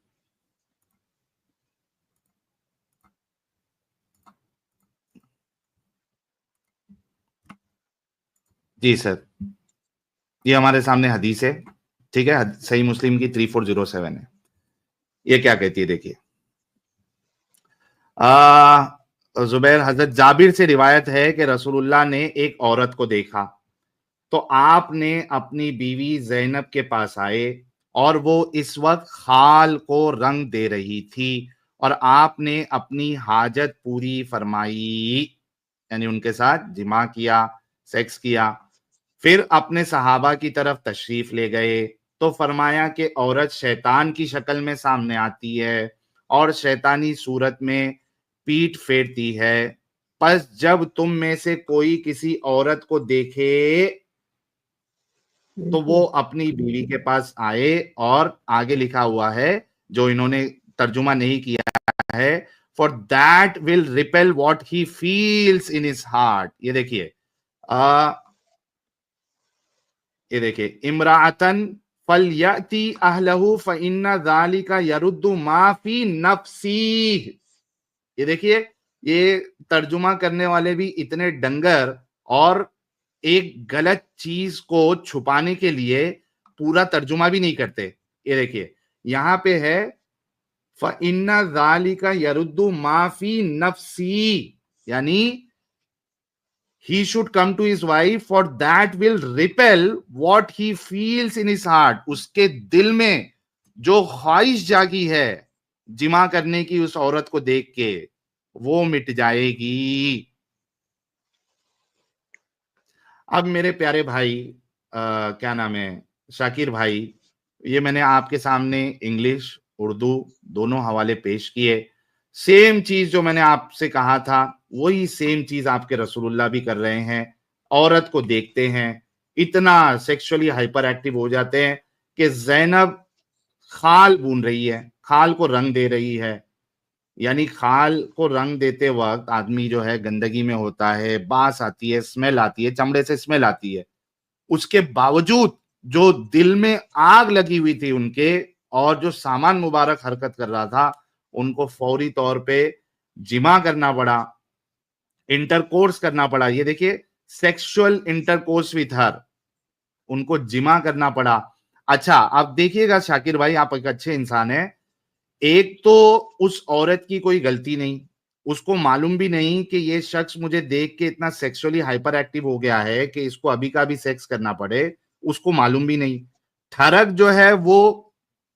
जी सर, ये हमारे सामने हदीस है, ठीक है, सही मुस्लिम की 3407 है। ये क्या कहती है देखिए, जुबैर हजरत जाबिर से रिवायत है कि रसूलुल्लाह ने एक औरत को देखा तो आपने अपनी बीवी जैनब के पास आए और वो इस वक्त खाल को रंग दे रही थी और आपने अपनी हाजत पूरी फरमाई, यानी उनके साथ जिमा किया, सेक्स किया। फिर अपने सहाबा की तरफ तशरीफ ले गए तो फरमाया कि औरत शैतान की शक्ल में सामने आती है और शैतानी सूरत में पीठ फेरती है। बस जब तुम में से कोई किसी औरत को देखे तो वो अपनी बीवी के पास आए, और आगे लिखा हुआ है जो इन्होंने तर्जुमा नहीं किया है, for that will repel what he feels in his heart. ये देखिए, इमरातन फल यती अहलहु फइन्ना ज़ालिका यरुद्दु मा फी नफ्सी। ये देखिए, ये तर्जुमा करने वाले भी इतने डंगर, और एक गलत चीज को छुपाने के लिए पूरा तर्जुमा भी नहीं करते। ये देखिए, यहां पे है फइन्ना ज़ालिका यरुद्दु मा फी नफ्सी, यानी he should come to his wife for that will repel what he feels in his heart। उसके दिल में जो ख्वाहिश जागी है जिमा करने की उस औरत को देख के, वो मिट जाएगी। अब मेरे प्यारे भाई, क्या नाम है, शाकिर भाई, ये मैंने आपके सामने इंग्लिश उर्दू दोनों हवाले पेश किए। सेम चीज जो मैंने आपसे कहा था वही सेम चीज आपके रसूलुल्लाह भी कर रहे हैं। औरत को देखते हैं, इतना सेक्सुअली हाइपर एक्टिव हो जाते हैं कि जैनब खाल बून रही है, खाल को रंग दे रही है। यानी खाल को रंग देते वक्त आदमी जो है गंदगी में होता है, बास आती है, स्मेल आती है, चमड़े से स्मेल आती है। उसके बावजूद जो दिल में आग लगी हुई थी उनके, और जो सामान मुबारक हरकत कर रहा था, उनको फौरी तौर पे जिमा करना पड़ा, इंटरकोर्स करना पड़ा। ये देखिए, सेक्सुअल इंटरकोर्स विथ हर, उनको जिमा करना पड़ा। अच्छा, अब देखिएगा शाकिर भाई, आप एक अच्छे इंसान हैं। एक तो उस औरत की कोई गलती नहीं, उसको मालूम भी नहीं कि ये शख्स मुझे देख के इतना सेक्सुअली हाइपर एक्टिव हो गया है कि इसको अभी का भी सेक्स करना पड़े, उसको मालूम भी नहीं। ठरक जो है वो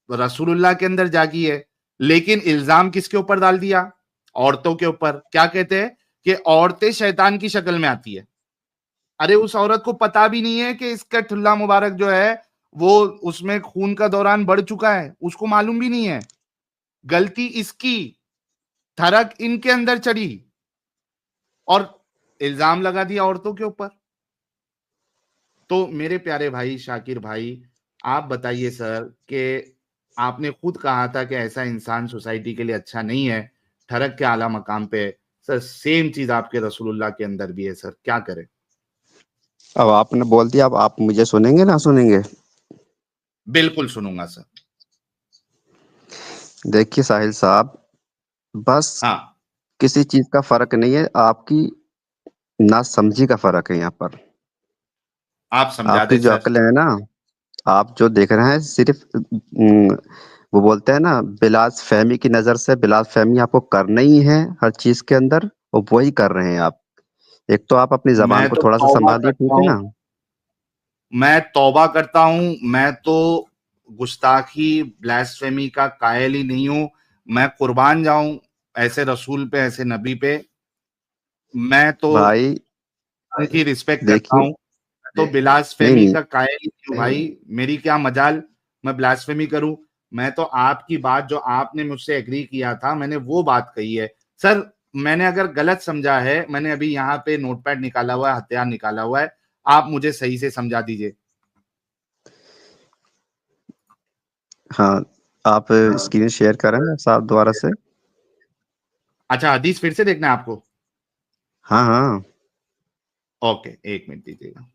रसूलुल्लाह के अंदर जागी है, लेकिन इल्जाम किसके ऊपर डाल दिया? औरतों के ऊपर। क्या कहते हैं कि औरतें शैतान की शक्ल में आती है। अरे उस औरत को पता भी नहीं है कि इसका ठुल्ला मुबारक जो है वो उसमें खून का दौरान बढ़ चुका है, उसको मालूम भी नहीं है। गलती इसकी, ठरक इनके अंदर चढ़ी और इल्जाम लगा दिया औरतों के ऊपर। तो मेरे प्यारे भाई शाकिर भाई, आप बताइए सर कि आपने खुद कहा था कि ऐसा इंसान सोसाइटी के लिए अच्छा नहीं है, ठरक के आला मकाम पे है। सर सेम चीज आपके रसूलुल्लाह के अंदर भी है सर, क्या करें? अब आपने बोल दिया, अब आप मुझे सुनेंगे ना सुनेंगे? बिल्कुल सुनूंगा सर। देखिए साहिल साहब, बस हाँ, किसी चीज का फर्क नहीं है, आपकी नासमझी का फर्क है यहाँ पर। आप समझा आपकी दे जो सर। अक्ल है ना, आप जो देख रहे हैं सिर्फ वो बोलते हैं ना, बिलास फहमी की नजर से बिलास फहमी आपको करना ही है हर चीज के अंदर, और वही कर रहे हैं आप। एक तो आप अपनी जबान मैं को तो थोड़ा सा तौबा संभालिए, ठीक करता है हूँ, ना? मैं तौबा करता हूं, मैं तो गुस्ताखी ब्लास्फेमी का कायल ही नहीं हूं। मैं कुर्बान जाऊं ऐसे रसूल पे, ऐसे नबी पे। मैं तो भाई उनकी रिस्पेक्ट करता देखिए, हूं। तो नहीं ब्लास्फेमी नहीं, का कायल ही क्यों भाई? मेरी क्या मजाल मैं ब्लास्फेमी करूं? मैं तो आपकी बात जो आपने मुझसे एग्री किया था, मैंने वो बात कही है। सर, मैंने अगर गलत समझा है, मैंने अभी यहाँ पे नोटपैड निकाला हुआ है, हथियार निकाला हुआ है, आप मुझे सही से समझा दीजिए। हाँ, आप स्क्रीन शेयर करें साहब दोबारा से। अच्छा, हदीस फिर से देखना है आपको? हाँ हाँ। ओके, 1 मिनट दीजिएगा।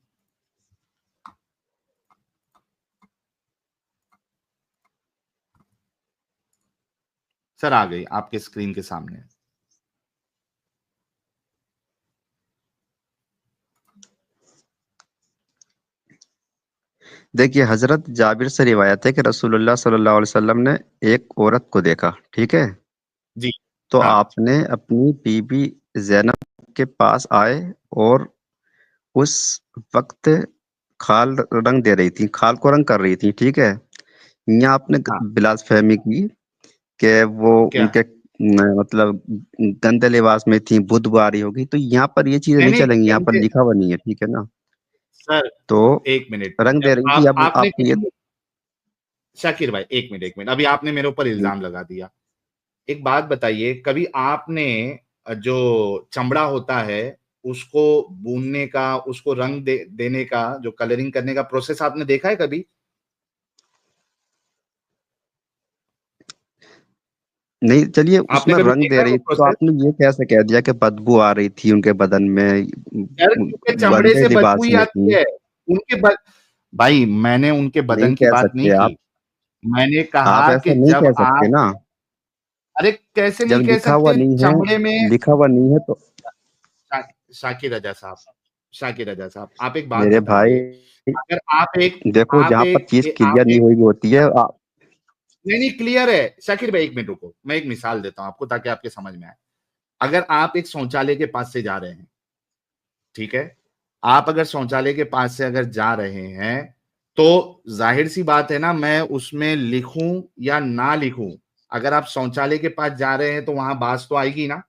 सर आ गई आपके स्क्रीन के सामने। देखिए, हजरत जाबिर से रिवायत है कि रसूलुल्लाह सल्लल्लाहु अलैहि वसल्लम ने एक औरत को देखा, ठीक है। जी। तो हाँ। आपने अपनी बीबी जैनब के पास आए और उस वक्त खाल रंग दे रही थी, खाल को रंग कर रही थी, ठीक है। यहाँ आपने हाँ। बिलासफहमी की कि वो क्या? उनके मतलब गंदे लिबास में थी, बुदबू आ रही होगी, तो यहाँ पर ये चीजें नहीं नहीं नहीं, चलेंगी, यहाँ पर गंदे। लिखा हुआ नहीं है, ठीक है ना। सर, तो 1 मिनट। रंग दे जब रही थी, आप अब आपने आप ये। कभी, शाकिर भाई 1 मिनट, अभी आपने मेरे ऊपर इल्जाम लगा दिया। एक बात बताइए, कभी आपने जो चमड़ा होता है उसको भूनने का, उसको रंग देने का, जो कलरिंग करने का प्रोसेस आपने देखा है कभी? नहीं, चलिए, आपने उसमें कभी रंग देखा दे है वो रही थी, तो प्रोसेस? आपने ये कैसे कह दिया कि बदबू आ रही थी उनके बदन में, यार, क्योंकि चमड़े गंदे से बदबू लिबास ही में आती थी। है। उनके भाई, मैंने उनके नहीं बदन की कह बात नहीं सकते की। आप मैंने आप कहा ऐसा कि नहीं जब कह सकते आप, ना। अरे कैसे जब नहीं कह लिखा हुआ सकते? नहीं है, चमड़े में, लिखा हुआ नहीं है तो। शाकिर रजा साहब, शाकिर रजा साहब, आप एक बात मेरे भाई, बताइए। अगर आप एक देखो, आप जहाँ पर एक चीज क्लियर आप नहीं एक हुई होती है नहीं नहीं, क्लियर है। शाकिर भाई 1 मिनट रुको, मैं एक मिसाल देता हूं आपको ताकि आपके समझ में आए। अगर आप एक शौचालय के पास से जा रहे हैं, ठीक है, आप अगर शौचालय के पास से अगर जा रहे हैं, तो जाहिर सी बात है ना, मैं उसमें लिखूं या ना लिखूं, अगर आप शौचालय के पास जा रहे हैं तो वहां बास तो आएगी ना।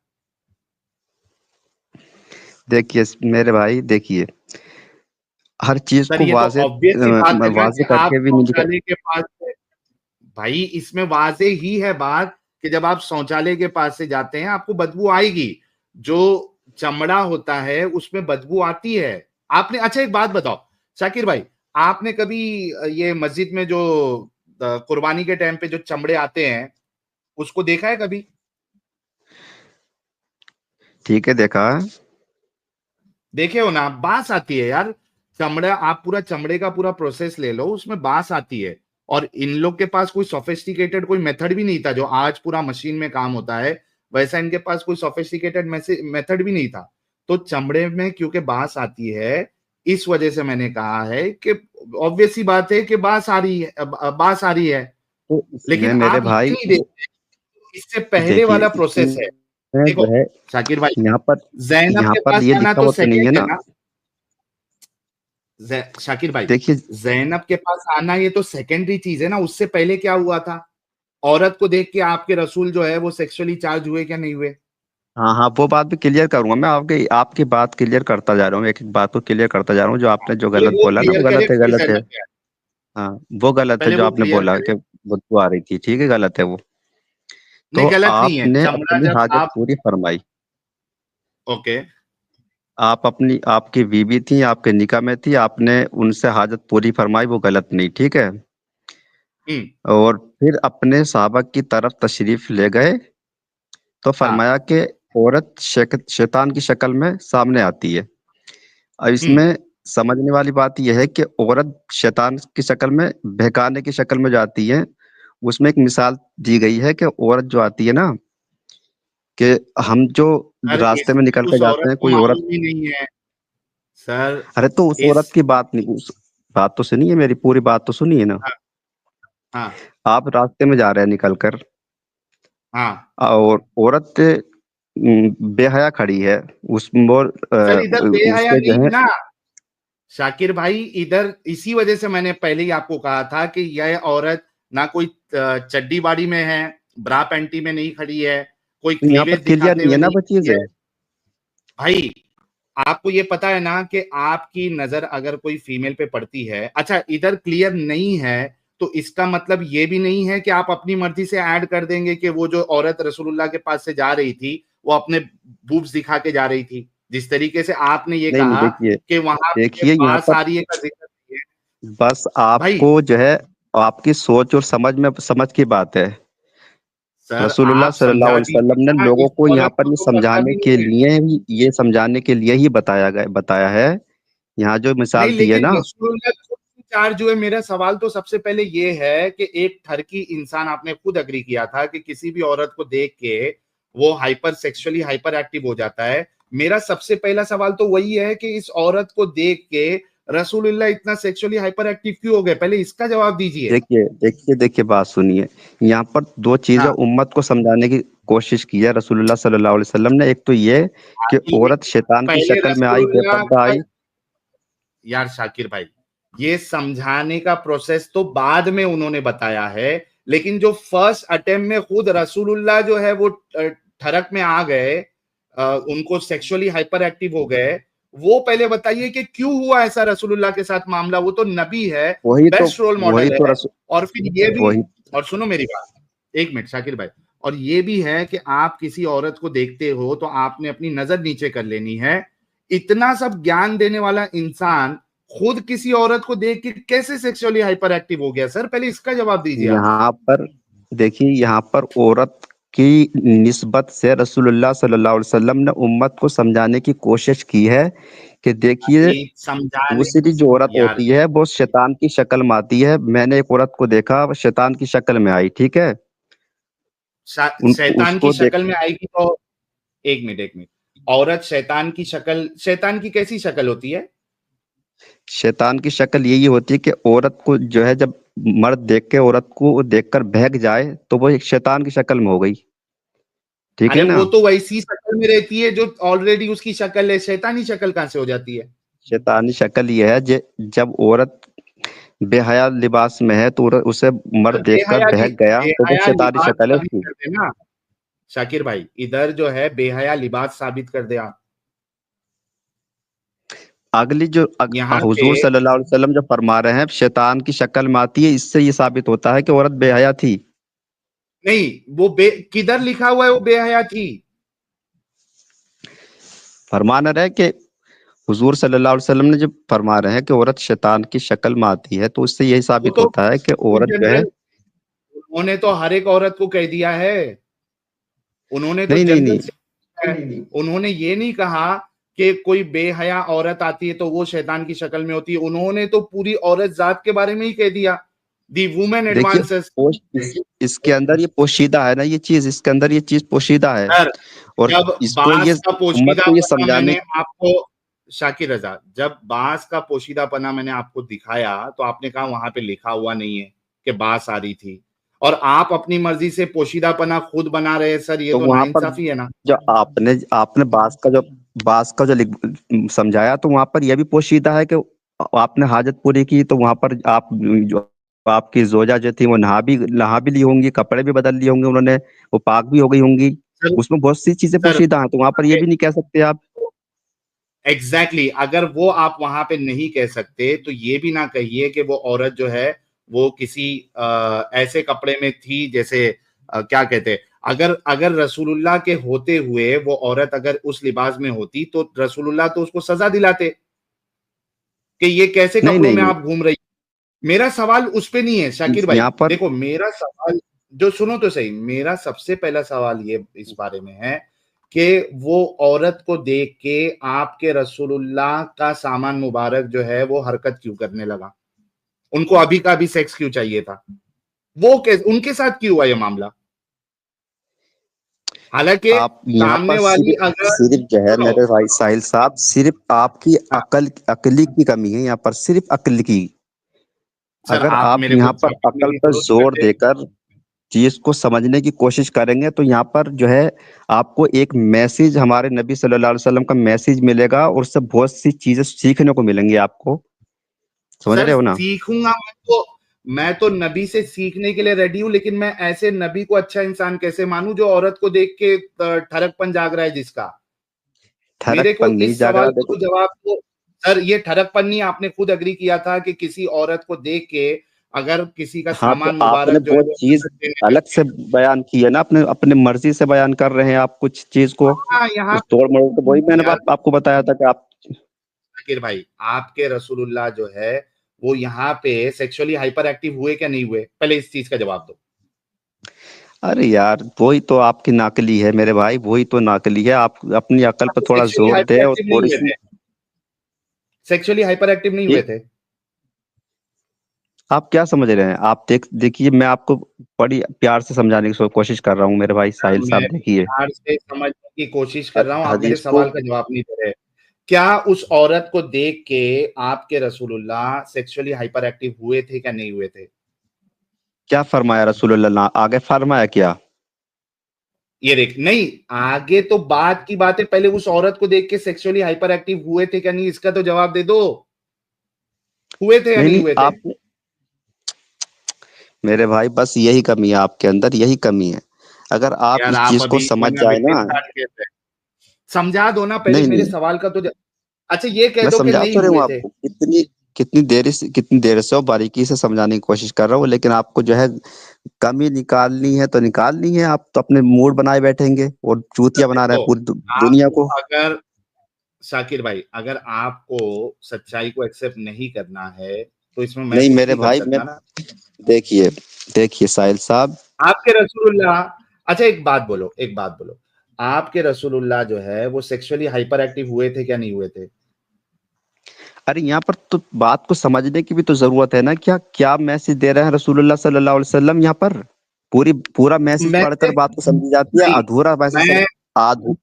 देखिए मेरे भाई, देखिए, हर चीज सर, को ये तो वाजे ऑब्वियस सी बात है ना कि वाजे आप करके भी नहीं लिखा। शौचालय के पास से, भाई इसमें वाजे ही है बात कि जब आप शौचालय के पास से जाते हैं आपको बदबू आएगी। जो चमड़ा होता है उसमें बदबू आती है। आपने, अच्छा एक बात बताओ शाकिर भाई, आपने कभी ये मस्जिद में जो कुर्बानी के टाइम पे जो चमड़े आते हैं उसको देखा है कभी? ठीक है, देखा है। देखे हो ना, बास आती है यार। चमड़ा, आप पूरा चमड़े का पूरा प्रोसेस ले लो, उसमें बास आती है। और इन लोग के पास कोई सोफिस्टिकेटेड कोई मेथड भी नहीं था, जो आज पूरा मशीन में काम होता है वैसा इनके पास कोई सोफिस्टिकेटेड मेथड भी नहीं था। तो चमड़े में क्योंकि बास आती है, इस वजह से मैंने कहा है कि ऑब्वियस सी बात है कि बास आ रही है, बास आ रही है। तो लेकिन इसमें मेरे आप भाई, लिख नहीं देते, इससे पहले देखिए, वाला प्रोसेस है। इसमें देखो जो है, शाकिर भाई, यहाँ पर जैनब यहाँ के पर पास ये आना लिखा तो हुआ तो नहीं है सेकंड है ना। ना। शाकिर भाई, देखिए, जैनब के पास आना ये तो सेकेंडरी चीज है ना, उससे पहले क्या हुआ था? औरत को देख के आपके रसूल जो है वो सेक्सुअली चार्ज हुए क्या नहीं हुए? हाँ हाँ, वो बात भी क्लियर करूंगा मैं, आपके आपकी बात क्लियर करता जा रहा हूँ, एक एक बात को क्लियर करता जा रहा हूँ। जो आपने जो पहले गलत वो बोला ना, क्लियर वो करे गलत है, फिर गलत है। जैनब पे आए। हाँ, वो गलत है पहले जो वो आपने क्लियर बोला करे। कि बदबू आ रही थी, ठीक है, गलत है वो। तो नहीं, गलत नहीं है। आपने चमड़ा अपनी जब हाजत आप, पूरी फरमाई। ओके। आप अपनी, आपकी बीवी थी, आपके निकाह में थी, आपने उनसे हाजत पूरी फरमाई, वो गलत नहीं, ठीक है। हम्म। और फिर अपने साहबा की तरफ तशरीफ ले गए, तो हाँ। फरमाया कि औरत शैतान की शक्ल में सामने आती है। अब हम्म। इसमें समझने वाली बात यह है कि औरत शैतान की शक्ल में, बहकाने की शक्ल में जो आती है, उसमें एक मिसाल दी गई है कि औरत जो आती है ना, कि हम जो सर, रास्ते में निकल के उस जाते औरत हैं, को कोई औरत। मालूम ही नहीं है सर। अरे तो उस इस, औरत की बात नहीं, उस बात तो सुनिए, मेरी पूरी बात तो सुनिए ना। हाँ। हाँ। आप रास्ते में जा रहे हैं निकल कर, हाँ। और औरत बेहया खड़ी है, उस मोर सर, इधर बेहया उसके जो नहीं है। ना, शाकिर भाई, इधर इसी वजह से मैंने पहले ही आपको कहा था कि यह औरत ना कोई चड्डी बाड़ी में है, ब्रा पैंटी में नहीं खड़ी है, कोई तो यहाँ पर क्लीवेज क्लियर दिखाते नहीं हुए है ना नहीं वो खड़ी चीजें। है। भाई, आपको ये पता है ना कि आपकी नजर अगर कोई फीमेल पे पड़ती है, अच्छा इधर क्लियर नहीं है, तो इसका मतलब ये भी नहीं है कि आप अपनी मर्जी से ऐड कर देंगे कि वो जो औरत रसूलुल्लाह के पास से जा रही थी वो अपने बूब्स दिखा के जा रही थी। जिस तरीके से आपने ये नहीं नहीं, कहा देखिए कि वहां पे देखिए यहाँ बास पर आ रही है का जिक्र नहीं है। बस भाई, आपको जो है आपकी सोच और समझ की बात है। सर रसूलुल्लाह आप सल्लल्लाहु समझा अलैहि वसल्लम दीजिए ने ना, लोगों इस को यहाँ औरत पर को तो पता भी नहीं है। ये समझाने के लिए ही बताया है। यहाँ जो नहीं, मिसाल दी है लेकिन ना। रसूलुल्लाह खुद चार्ज हुए। मेरा सवाल तो सबसे पहले ये है कि एक ठरकी इंसान, आपने खुद अग्री किया था कि किसी भी औरत को देख के वो सेक्सुअली हाइपर एक्टिव हो जाता है। मेरा सबसे पहला सवाल तो वही है कि इस औरत को देख के रसूलुल्लाह इतना सेक्सुअली हाइपर एक्टिव क्यों हो गए? पहले इसका जवाब दीजिए। देखिए बात सुनिए। यहाँ पर दो चीजें हाँ, उम्मत को समझाने की कोशिश की है रसूलुल्लाह सल्लल्लाहु अलैहि वसल्लम ने। एक तो ये कि आखिर औरत शैतान की पहले शक्ल में आई, रसूलुल्लाह बेपर्दा का, आई। यार शाकिर भाई, ये समझाने का प्रोसेस तो बाद में उन्होंने बताया है, लेकिन जो फर्स्ट अटेम्प्ट में खुद रसूलुल्लाह जो है वो ठरक में आ गए, उनको सेक्सुअली हाइपर एक्टिव हो गए, वो पहले बताइए कि क्यों हुआ ऐसा रसूलुल्लाह के साथ मामला। वो तो नबी है, बेस्ट रोल वही मॉडल तो है। रसूल और फिर ये भी, वही और सुनो मेरी बात, एक मिनट शाकिर भाई, और ये भी है कि आप किसी औरत को देखते हो तो आपने अपनी नजर नीचे कर लेनी है। इतना सब ज्ञान देने वाला इंसान खुद किसी औरत को देख के कैसे सेक्सुअली हाइपर एक्टिव हो गया? सर पहले इसका जवाब दीजिए आप। यहाँ पर देखिए, यहाँ पर औरत की निस्बत से रसूलुल्लाह सल्लल्लाहु अलैहि वसल्लम ने उम्मत को समझाने की कोशिश की है कि देखिए, भाई समझाने, दूसरी जो औरत यार होती है वो शैतान की शक्ल में आती है। मैंने एक औरत को देखा, वो शैतान की शक्ल में आई, ठीक है। शैतान की उसको देख शक्ल में आएगी तो, एक मिनट एक मिनट, औरत शैतान की शक्ल, शैतान की कैसी शक्ल होती है? शैतान की शक्ल यही होती है कि औरत को जो है, जब मर्द देख के औरत को देखकर बहक जाए तो वो एक शैतान की शक्ल में हो गई, ठीक है अरे ना। वो तो वैसी शक्ल में रहती है जो ऑलरेडी उसकी शक्ल है, शैतानी शक्ल कहां से हो जाती है? शैतानी शक्ल ये है जब औरत बेहया लिबास में है तो उसे मर्द सर देखकर बहक गया तो वो बेहया शैतानी लिबास शक्ल है साबित उसकी। कर देना शाकिर भाई, इधर जो है बेहया लिबास साबित कर दे आप। अगली जो यहाँ पे हुजूर सल्लल्लाहु अलैहि वसल्लम जो फरमा रहे हैं शैतान की शक्ल में आती है, इससे ये साबित होता है कि औरत बेहया थी। नहीं, वो किधर लिखा हुआ है वो बेहया थी? फरमान रहे कि हुजूर सल्लल्लाहु अलैहि वसल्लम ने जब फरमा रहे हैं कि औरत शैतान की शक्ल में आती है, तो उससे यही वो साबित तो होता है कि इन औरत जो है। जनरल, उन्होंने तो हर एक औरत को कह दिया है, उन्होंने तो नहीं नहीं जनरल नहीं, से, उन्होंने ये नहीं कहा कि कोई बेहया औरत आती है तो वो शैतान की शक्ल में होती है। उन्होंने तो पूरी औरत जात के बारे में ही कह दिया, दी वुमेन देखिए एडवांसेस। इसके अंदर ये पोशीदा है ना, ये चीज इसके अंदर ये चीज पोशीदा है। सर, और जब इसको ये बांस का उम्मत को ये पोशीदापना समझाने। मैंने आपको, शाकिर रजा, जब बांस का पोशीदापना मैंने आपको दिखाया तो आपने कहा वहां पे लिखा हुआ नहीं है कि बांस आ रही थी, और आप अपनी मर्जी से पोशीदापना खुद बना रहे हैं। सर ये तो तो वहां पर नाइंसाफी है ना। जो आपने आपने बास का जो समझाया, तो वहां पर यह भी पोशीदा है कि आपने हाजत पूरी की तो वहां पर आप जो आपकी जोजा जो थी वो नहा भी ली होंगी, कपड़े भी बदल लिए होंगे उन्होंने, वो पाक भी हो गई होंगी। सर, उसमें बहुत सी चीजें सर पोशीदा हैं, तो वहां पर ये भी नहीं कह सकते आप। एग्जैक्टली अगर वो आप वहां पे नहीं कह सकते तो ये भी ना कहिए कि वो औरत जो है वो किसी ऐसे कपड़े में थी जैसे क्या कहते, अगर अगर रसूलुल्लाह के होते हुए वो औरत अगर उस लिबास में होती तो रसूलुल्लाह तो उसको सजा दिलाते कि ये कैसे नहीं कपड़ों नहीं में नहीं, आप घूम रही। मेरा सवाल उस पे नहीं है शाकिर भाई, यहाँ पर देखो मेरा सवाल, जो सुनो तो सही, मेरा सबसे पहला सवाल ये इस बारे में है कि वो औरत को देख के आपके रसूलुल्लाह का सामान मुबारक जो है वो हरकत क्यों करने लगा? उनको अभी का अभी सेक्स क्यों चाहिए था? वो कैसे, उनके साथ क्यों हुआ ये मामला? हालांकि आप यहाँ सामने पर वाली सिर्फ अगर, सिर्फ जो है सुनो, मेरे भाई साहिल साहब, सिर्फ आपकी हाँ, अकली की कमी है यहाँ पर, सिर्फ अकल की। सर अगर आप आप मेरे को यहाँ पर साबित अकल की पर जरूरत जोर करते, देकर चीज को समझने की कोशिश करेंगे तो यहाँ पर जो है आपको एक मैसेज हमारे नबी सल्लल्लाहु अलैहि वसल्लम का मैसेज मिलेगा और उससे बहुत सी चीजें सीखने को मिलेंगी आपको। समझ सर रहे हो ना? सीखूंगा मैं तो नबी से सीखने के लिए रेडी हूं, लेकिन मैं ऐसे नबी को अच्छा इंसान कैसे मानूं जो औरत को देख के ठरकपन जाग रहा है जिसका। मेरे को ठरकपन नहीं इस जाग सवाल रहा, को देखो। तो जवाब दो। सर ये ठरकपन नहीं, आपने खुद अग्री किया था कि किसी औरत को देख के अगर किसी का हाँ, तो सामान आपने मुबारक जो है वो वो चीज हजरत देने अलग लगते से हैं। बयान की है ना, अपने अपने मर्जी से बयान कर रहे हैं आप कुछ चीज को। हाँ यहाँ उस तोड़ मरोड़ तो वही मैंने यार बात आपको बताया था कि आप। जाकिर भाई, आपके रसूलुल्लाह जो है वो यहाँ पे सेक्सुअली हाइपर एक्टिव हुए क्या नहीं हुए, पहले इस चीज का जवाब दो। अरे यार, वही तो आपकी नाकली है मेरे भाई, वही तो नाकली है। आप अपनी अकल पर थोड़ा सेक्सुअली जोर हाइपर दे और एक्टिव नहीं थोड़ी हुए सी। थे, सेक्सुअली हाइपर एक्टिव नहीं हुए ये थे। आप क्या समझ रहे हैं? आप देखिए, मैं आपको बड़ी प्यार से समझाने की कोशिश कर रहा हूँ मेरे भाई साहिल मैं साहब, देखिए। प्यार से समझने की कोशिश कर रहा हूँ, आप मेरे हदीस को सवाल का जवाब नहीं दे रहे। क्या उस औरत को देख के आपके रसूलुल्लाह सेक्सुअली हाइपर एक्टिव हुए थे क्या नहीं हुए थे? क्या फरमाया रसूलुल्लाह ने? आगे फरमाया क्या? ये देख, नहीं आगे तो बात की बात है, पहले उस औरत को देख के सेक्सुअली हाइपर एक्टिव हुए थे क्या नहीं, इसका तो जवाब दे दो। हुए थे या नहीं नहीं नहीं, हुए थे? आप मेरे भाई बस यही कमी है आपके अंदर, यही कमी है। अगर आप यार इस आप चीज को अभी समझ मैंने अभी जाए से ना। स्टार्ट किए थे, समझा दो ना पहले नहीं मेरे नहीं, सवाल का तो अच्छा ये कह मैं दो कि समझा नहीं तो रहा हूँ हुए थे। आपको, कितनी देर से और बारीकी से समझाने की कोशिश कर रहा हूँ, लेकिन आपको जो है कमी निकालनी है तो निकालनी है। आप तो अपने मूड बनाए बैठेंगे और चूतिया बना रहे देखो हैं पूरी दुनिया आपको को। अगर शाकिर भाई, अगर आपको सच्चाई को एक्सेप्ट नहीं करना है तो इसमें मैं नहीं कुछ मेरे नहीं कर भाई, मैं सकता ना। देखिए, देखिए साहिल साहब। आपके रसूलुल्लाह, अच्छा एक बात बोलो, एक बात बोलो, आपके रसूलुल्लाह जो है वो सेक्सुअली हाइपर एक्टिव हुए थे क्या नहीं हुए थे? अरे यहाँ पर तो बात को समझने की भी तो जरूरत है ना। क्या क्या मैसेज दे रहे हैं रसूलुल्लाह सल्लल्लाहु अलैहि वसल्लम यहाँ पर? पूरा मैसेज पढ़कर मैसेज बात को समझी जाती है, नहीं, अधूरा मैसेज मैं आधु,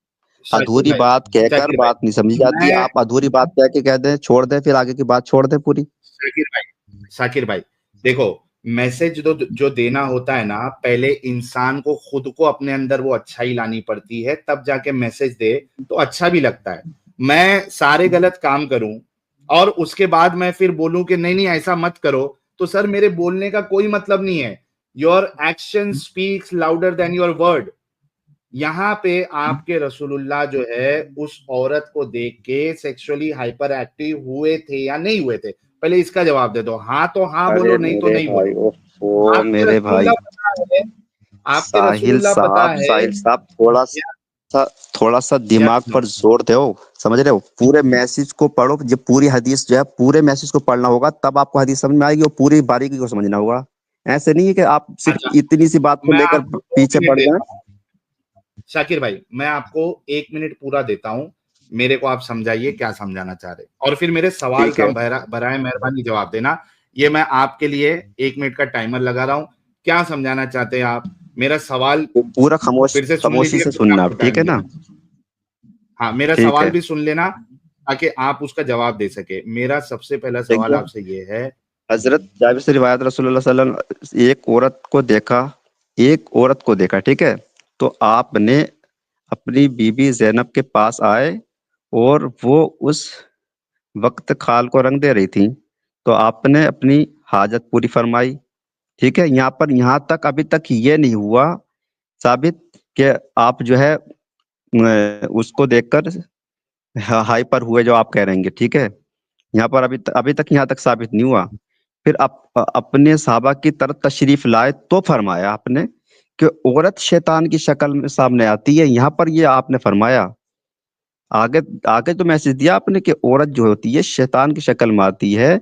शाकिर अधूरी भाई, बात कहकर शाकिर बात नहीं समझी भाई जाती। मैं आप अधूरी बात कह के कह दें, छोड़ दें, फिर आगे की बात छोड़ दें पूरी। शाकिर भाई, शाकिर भाई देखो, मैसेज जो जो देना होता है ना, पहले इंसान को खुद को अपने अंदर वो अच्छाई लानी पड़ती है, तब जाके मैसेज दे तो अच्छा भी लगता है। मैं सारे गलत काम करूं और उसके बाद मैं फिर बोलूं कि नहीं नहीं ऐसा मत करो, तो सर मेरे बोलने का कोई मतलब नहीं है। Your action speaks louder than your word. यहाँ पे आपके रसूलुल्लाह जो है उस औरत को देख के सेक्सुअली हाइपर एक्टिव हुए थे या नहीं हुए थे, पहले इसका जवाब दे दो। हाँ तो हाँ अरे बोलो, नहीं तो मेरे नहीं भाई, बोलो। ओ आपके मेरे भाई, रसूलुल्लाह पता है, आपके रसूलुल्लाह पता है साहिल साहब, सा थोड़ा सा या दिमाग पर जोर दो। समझ रहे हो? पूरे मैसेज को पढ़ो, जब पूरी हदीस जो है पूरे मैसेज को पढ़ना होगा, तब आपको हदीस समझ में आएगी और पूरी बारीकी को समझना होगा। ऐसे नहीं है कि आप सिर्फ अच्छा इतनी सी बात को मैं लेकर आपको दो पीछे मिनट पड़ जाए। देता हूँ, शाकिर भाई मैं आपको 1 मिनट पूरा देता हूँ, मेरे को आप समझाइए क्या समझाना चाह रहे हैं, और फिर मेरे सवाल ठीक का है, बराए मेहरबानी जवाब देना। ये मैं आपके लिए 1 मिनट का टाइमर लगा रहा हूँ। क्या समझाना चाहते हैं आप? मेरा सवाल तो पूरा फिर से सुन खामोशी लीजिए, से फिर मैं सुनना आपको आप, ठीक टाइम है दूंगा। ना? हाँ मेरा ठीक सवाल है, भी सुन लेना ताकि आप उसका जवाब दे सके। मेरा सबसे पहला सवाल देखिए। आपसे ये है। हजरत जाबिर से रिवायत, रसूलुल्लाह सल्लल्लाहु अलैहि वसल्लम एक औरत को देखा, एक औरत को देखा, ठीक है? तो आपने अपनी बीबी जैनब के पास आए और वो उस वक्त खाल को रंग दे रही थी, तो आपने अपनी हाजत पूरी फरमाई। ठीक है? यहाँ पर यहाँ तक अभी तक ये नहीं हुआ साबित कि आप जो है उसको देखकर हाइपर हुए जो आप कह रहेंगे, ठीक है? यहाँ पर अभी तक यहाँ तक साबित नहीं हुआ। फिर अपने साहबा की तरफ तशरीफ लाए तो फरमाया आपने कि औरत शैतान की शक्ल में सामने आती है। यहाँ पर ये आपने फरमाया। आगे आगे तो मैसेज दिया आपने कि औरत जो होती है शैतान की शक्ल में आती है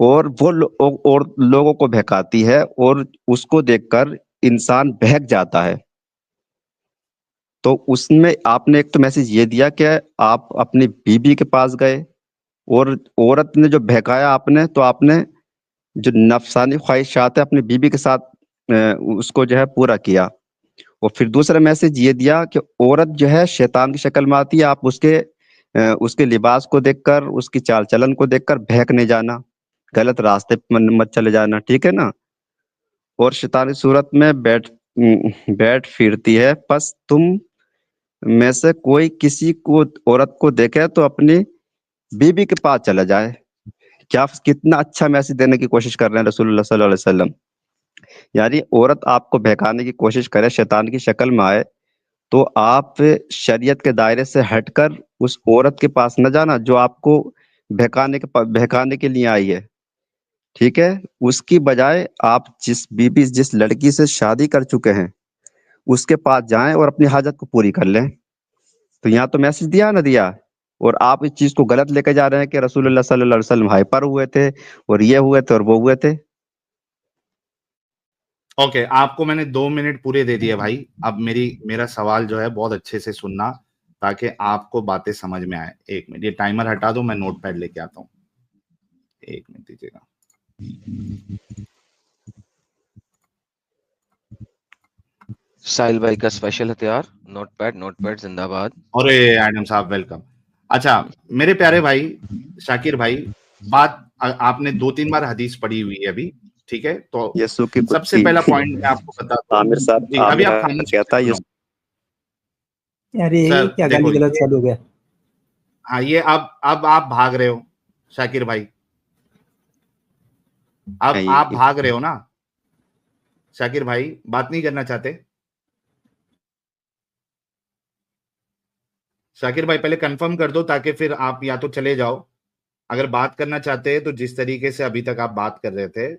और और लोगों को बहकाती है और उसको देखकर इंसान बहक जाता है। तो उसमें आपने एक तो मैसेज ये दिया कि आप अपनी बीबी के पास गए और औरत ने जो बहकाया आपने, तो आपने जो नफसानी ख्वाहिशात है अपनी बीबी के साथ उसको जो है पूरा किया। और फिर दूसरा मैसेज ये दिया कि औरत जो है शैतान की शक्ल में आती है, आप उसके लिबास को देखकर, उसकी चाल चलन को देखकर बहक नहीं जाना, गलत रास्ते पर मत चले जाना, ठीक है ना? और शैतानी सूरत में बैठ फिरती है। बस तुम में से कोई किसी को औरत को देखे तो अपनी बीबी के पास चला जाए। क्या कितना अच्छा मैसेज देने की कोशिश कर रहे हैं रसूलुल्लाह सल्लल्लाहु अलैहि वसल्लम। यानी औरत आपको बहकाने की कोशिश करे, शैतान की शक्ल में आए, तो आप शरीयत के दायरे से हटकर उस औरत के पास न जाना जो आपको बहकाने के लिए आई है। ठीक है, उसकी बजाय आप जिस लड़की से शादी कर चुके हैं उसके पास जाएं और अपनी हाजत को पूरी कर लें। तो यहाँ तो मैसेज दिया ना दिया। और आप इस चीज को गलत लेके जा रहे हैं कि रसूलुल्लाह सल्लल्लाहु अलैहि वसल्लम हाइपर हुए थे और ये हुए थे और वो हुए थे। ओके, आपको मैंने 2 मिनट पूरे दे दिए भाई। अब मेरा सवाल जो है बहुत अच्छे से सुनना ताकि आपको बातें समझ में आए। 1 मिनट, ये टाइमर हटा दो, मैं नोटपैड लेके आता हूँ। 1 मिनट दीजिएगा। साहिल भाई का स्पेशल हथियार नोटपैड जिंदाबाद। अरे एडम साहब वेलकम। अच्छा मेरे प्यारे भाई शाकिर भाई, आपने 2-3 बार हदीस पढ़ी हुई है अभी, ठीक है? तो यीशु की सबसे पहला पॉइंट मैं आपको बताता आमिर हूँ। साहब जी, अभी आप आमिर खामोश कहता है सुनो। अरे सर क्या देखो, गाली गलौज चालू हो गया। हाँ ये अब आप भाग रहे हो शाकिर भाई, अब आप भाग रहे हो ना शाकिर भाई, बात नहीं करना चाहते? शाकिर भाई पहले कंफर्म कर दो ताकि फिर आप या तो चले जाओ। अगर बात करना चाहते हैं तो जिस तरीके से अभी तक आप बात कर रहे थे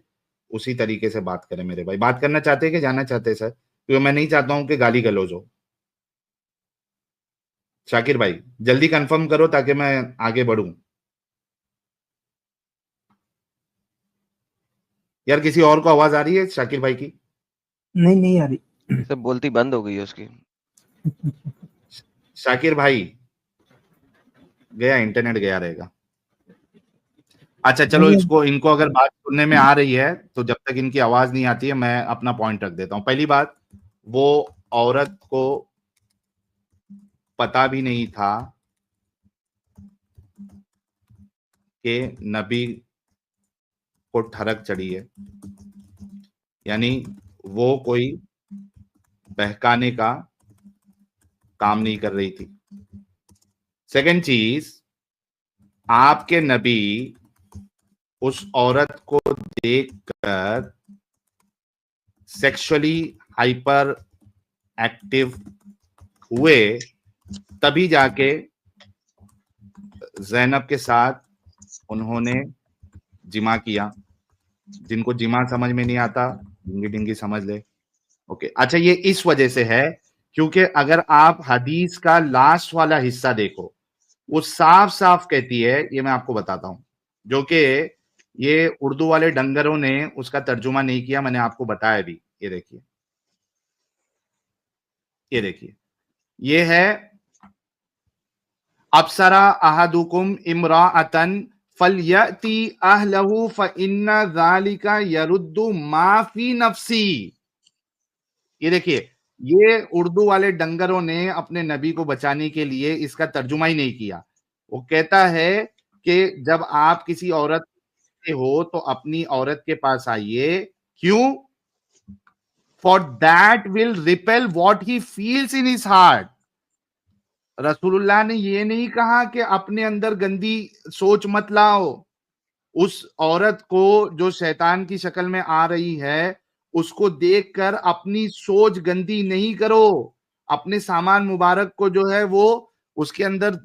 उसी तरीके से बात करें मेरे भाई। बात करना चाहते हैं कि जाना चाहते हैं सर? क्योंकि मैं नहीं चाहता हूं कि गाली गलौज हो। शाकिर भाई जल्दी कंफर्म करो ताकि मैं आगे बढ़ूं। यार किसी और को आवाज आ रही है शाकिर भाई की? नहीं आ रही। सब बोलती बंद हो गई है उसकी। शाकिर भाई गया, इंटरनेट गया रहेगा। अच्छा चलो, इनको अगर बात सुनने में आ रही है तो जब तक इनकी आवाज नहीं आती है मैं अपना पॉइंट रख देता हूं। पहली बात, वो औरत को पता भी नहीं था कि नबी को ठरक चढ़ी है, यानी वो कोई बहकाने का काम नहीं कर रही थी। सेकंड चीज, आपके नबी उस औरत को देखकर सेक्सुअली हाइपर एक्टिव हुए, तभी जाके ज़ैनब के साथ उन्होंने जिमा किया। जिनको जिमा समझ में नहीं आता डिंगी डिंगी समझ ले। ओके, अच्छा ये इस वजह से है क्योंकि अगर आप हदीस का लास्ट वाला हिस्सा देखो वो साफ साफ कहती है, ये मैं आपको बताता हूं, जो कि ये उर्दू वाले डंगरों ने उसका तर्जुमा नहीं किया, मैंने आपको बताया भी। ये देखिए, ये देखिए, ये है अब्सरा अहदुकुम इम्राअतन फलयती अहलहु फइन्ना ज़ालिका यरुद्दु मा फी नफ्सी। ये देखिए, ये उर्दू वाले डंगरों ने अपने नबी को बचाने के लिए इसका तर्जुमा ही नहीं किया। वो कहता है कि जब आप किसी औरत से हो तो अपनी औरत के पास आइए। क्यों? For that will repel what he feels in his heart. रसूलुल्लाह ने ये नहीं कहा कि अपने अंदर गंदी सोच मत लाओ। उस औरत को जो शैतान की शक्ल में आ रही है उसको देखकर अपनी सोच गंदी नहीं करो। अपने सामान मुबारक को जो है वो उसके अंदर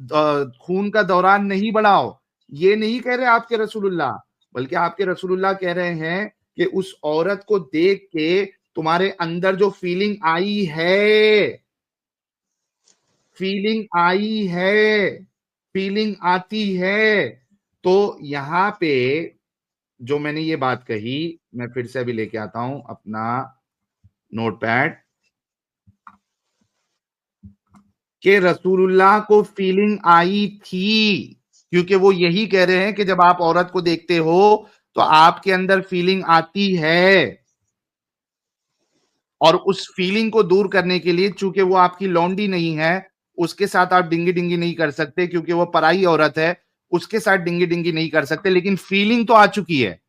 खून का दौरान नहीं बढ़ाओ। ये नहीं कह रहे आपके रसूलुल्लाह, बल्कि आपके रसूलुल्लाह कह रहे हैं कि उस औरत को देख के तुम्हारे अंदर जो फीलिंग आई है, फीलिंग आती है, तो यहां पे जो मैंने ये बात कही, मैं फिर से अभी लेके आता हूं अपना नोटपैड, कि रसूलुल्लाह को फीलिंग आई थी, क्योंकि वो यही कह रहे हैं कि जब आप औरत को देखते हो तो आपके अंदर फीलिंग आती है, और उस फीलिंग को दूर करने के लिए, चूंकि वो आपकी लौंडी नहीं है, उसके साथ आप डिंगी डिंगी नहीं कर सकते क्योंकि वो पराई औरत है, उसके साथ डिंगी डिंगी नहीं कर सकते, लेकिन फीलिंग तो आ चुकी है।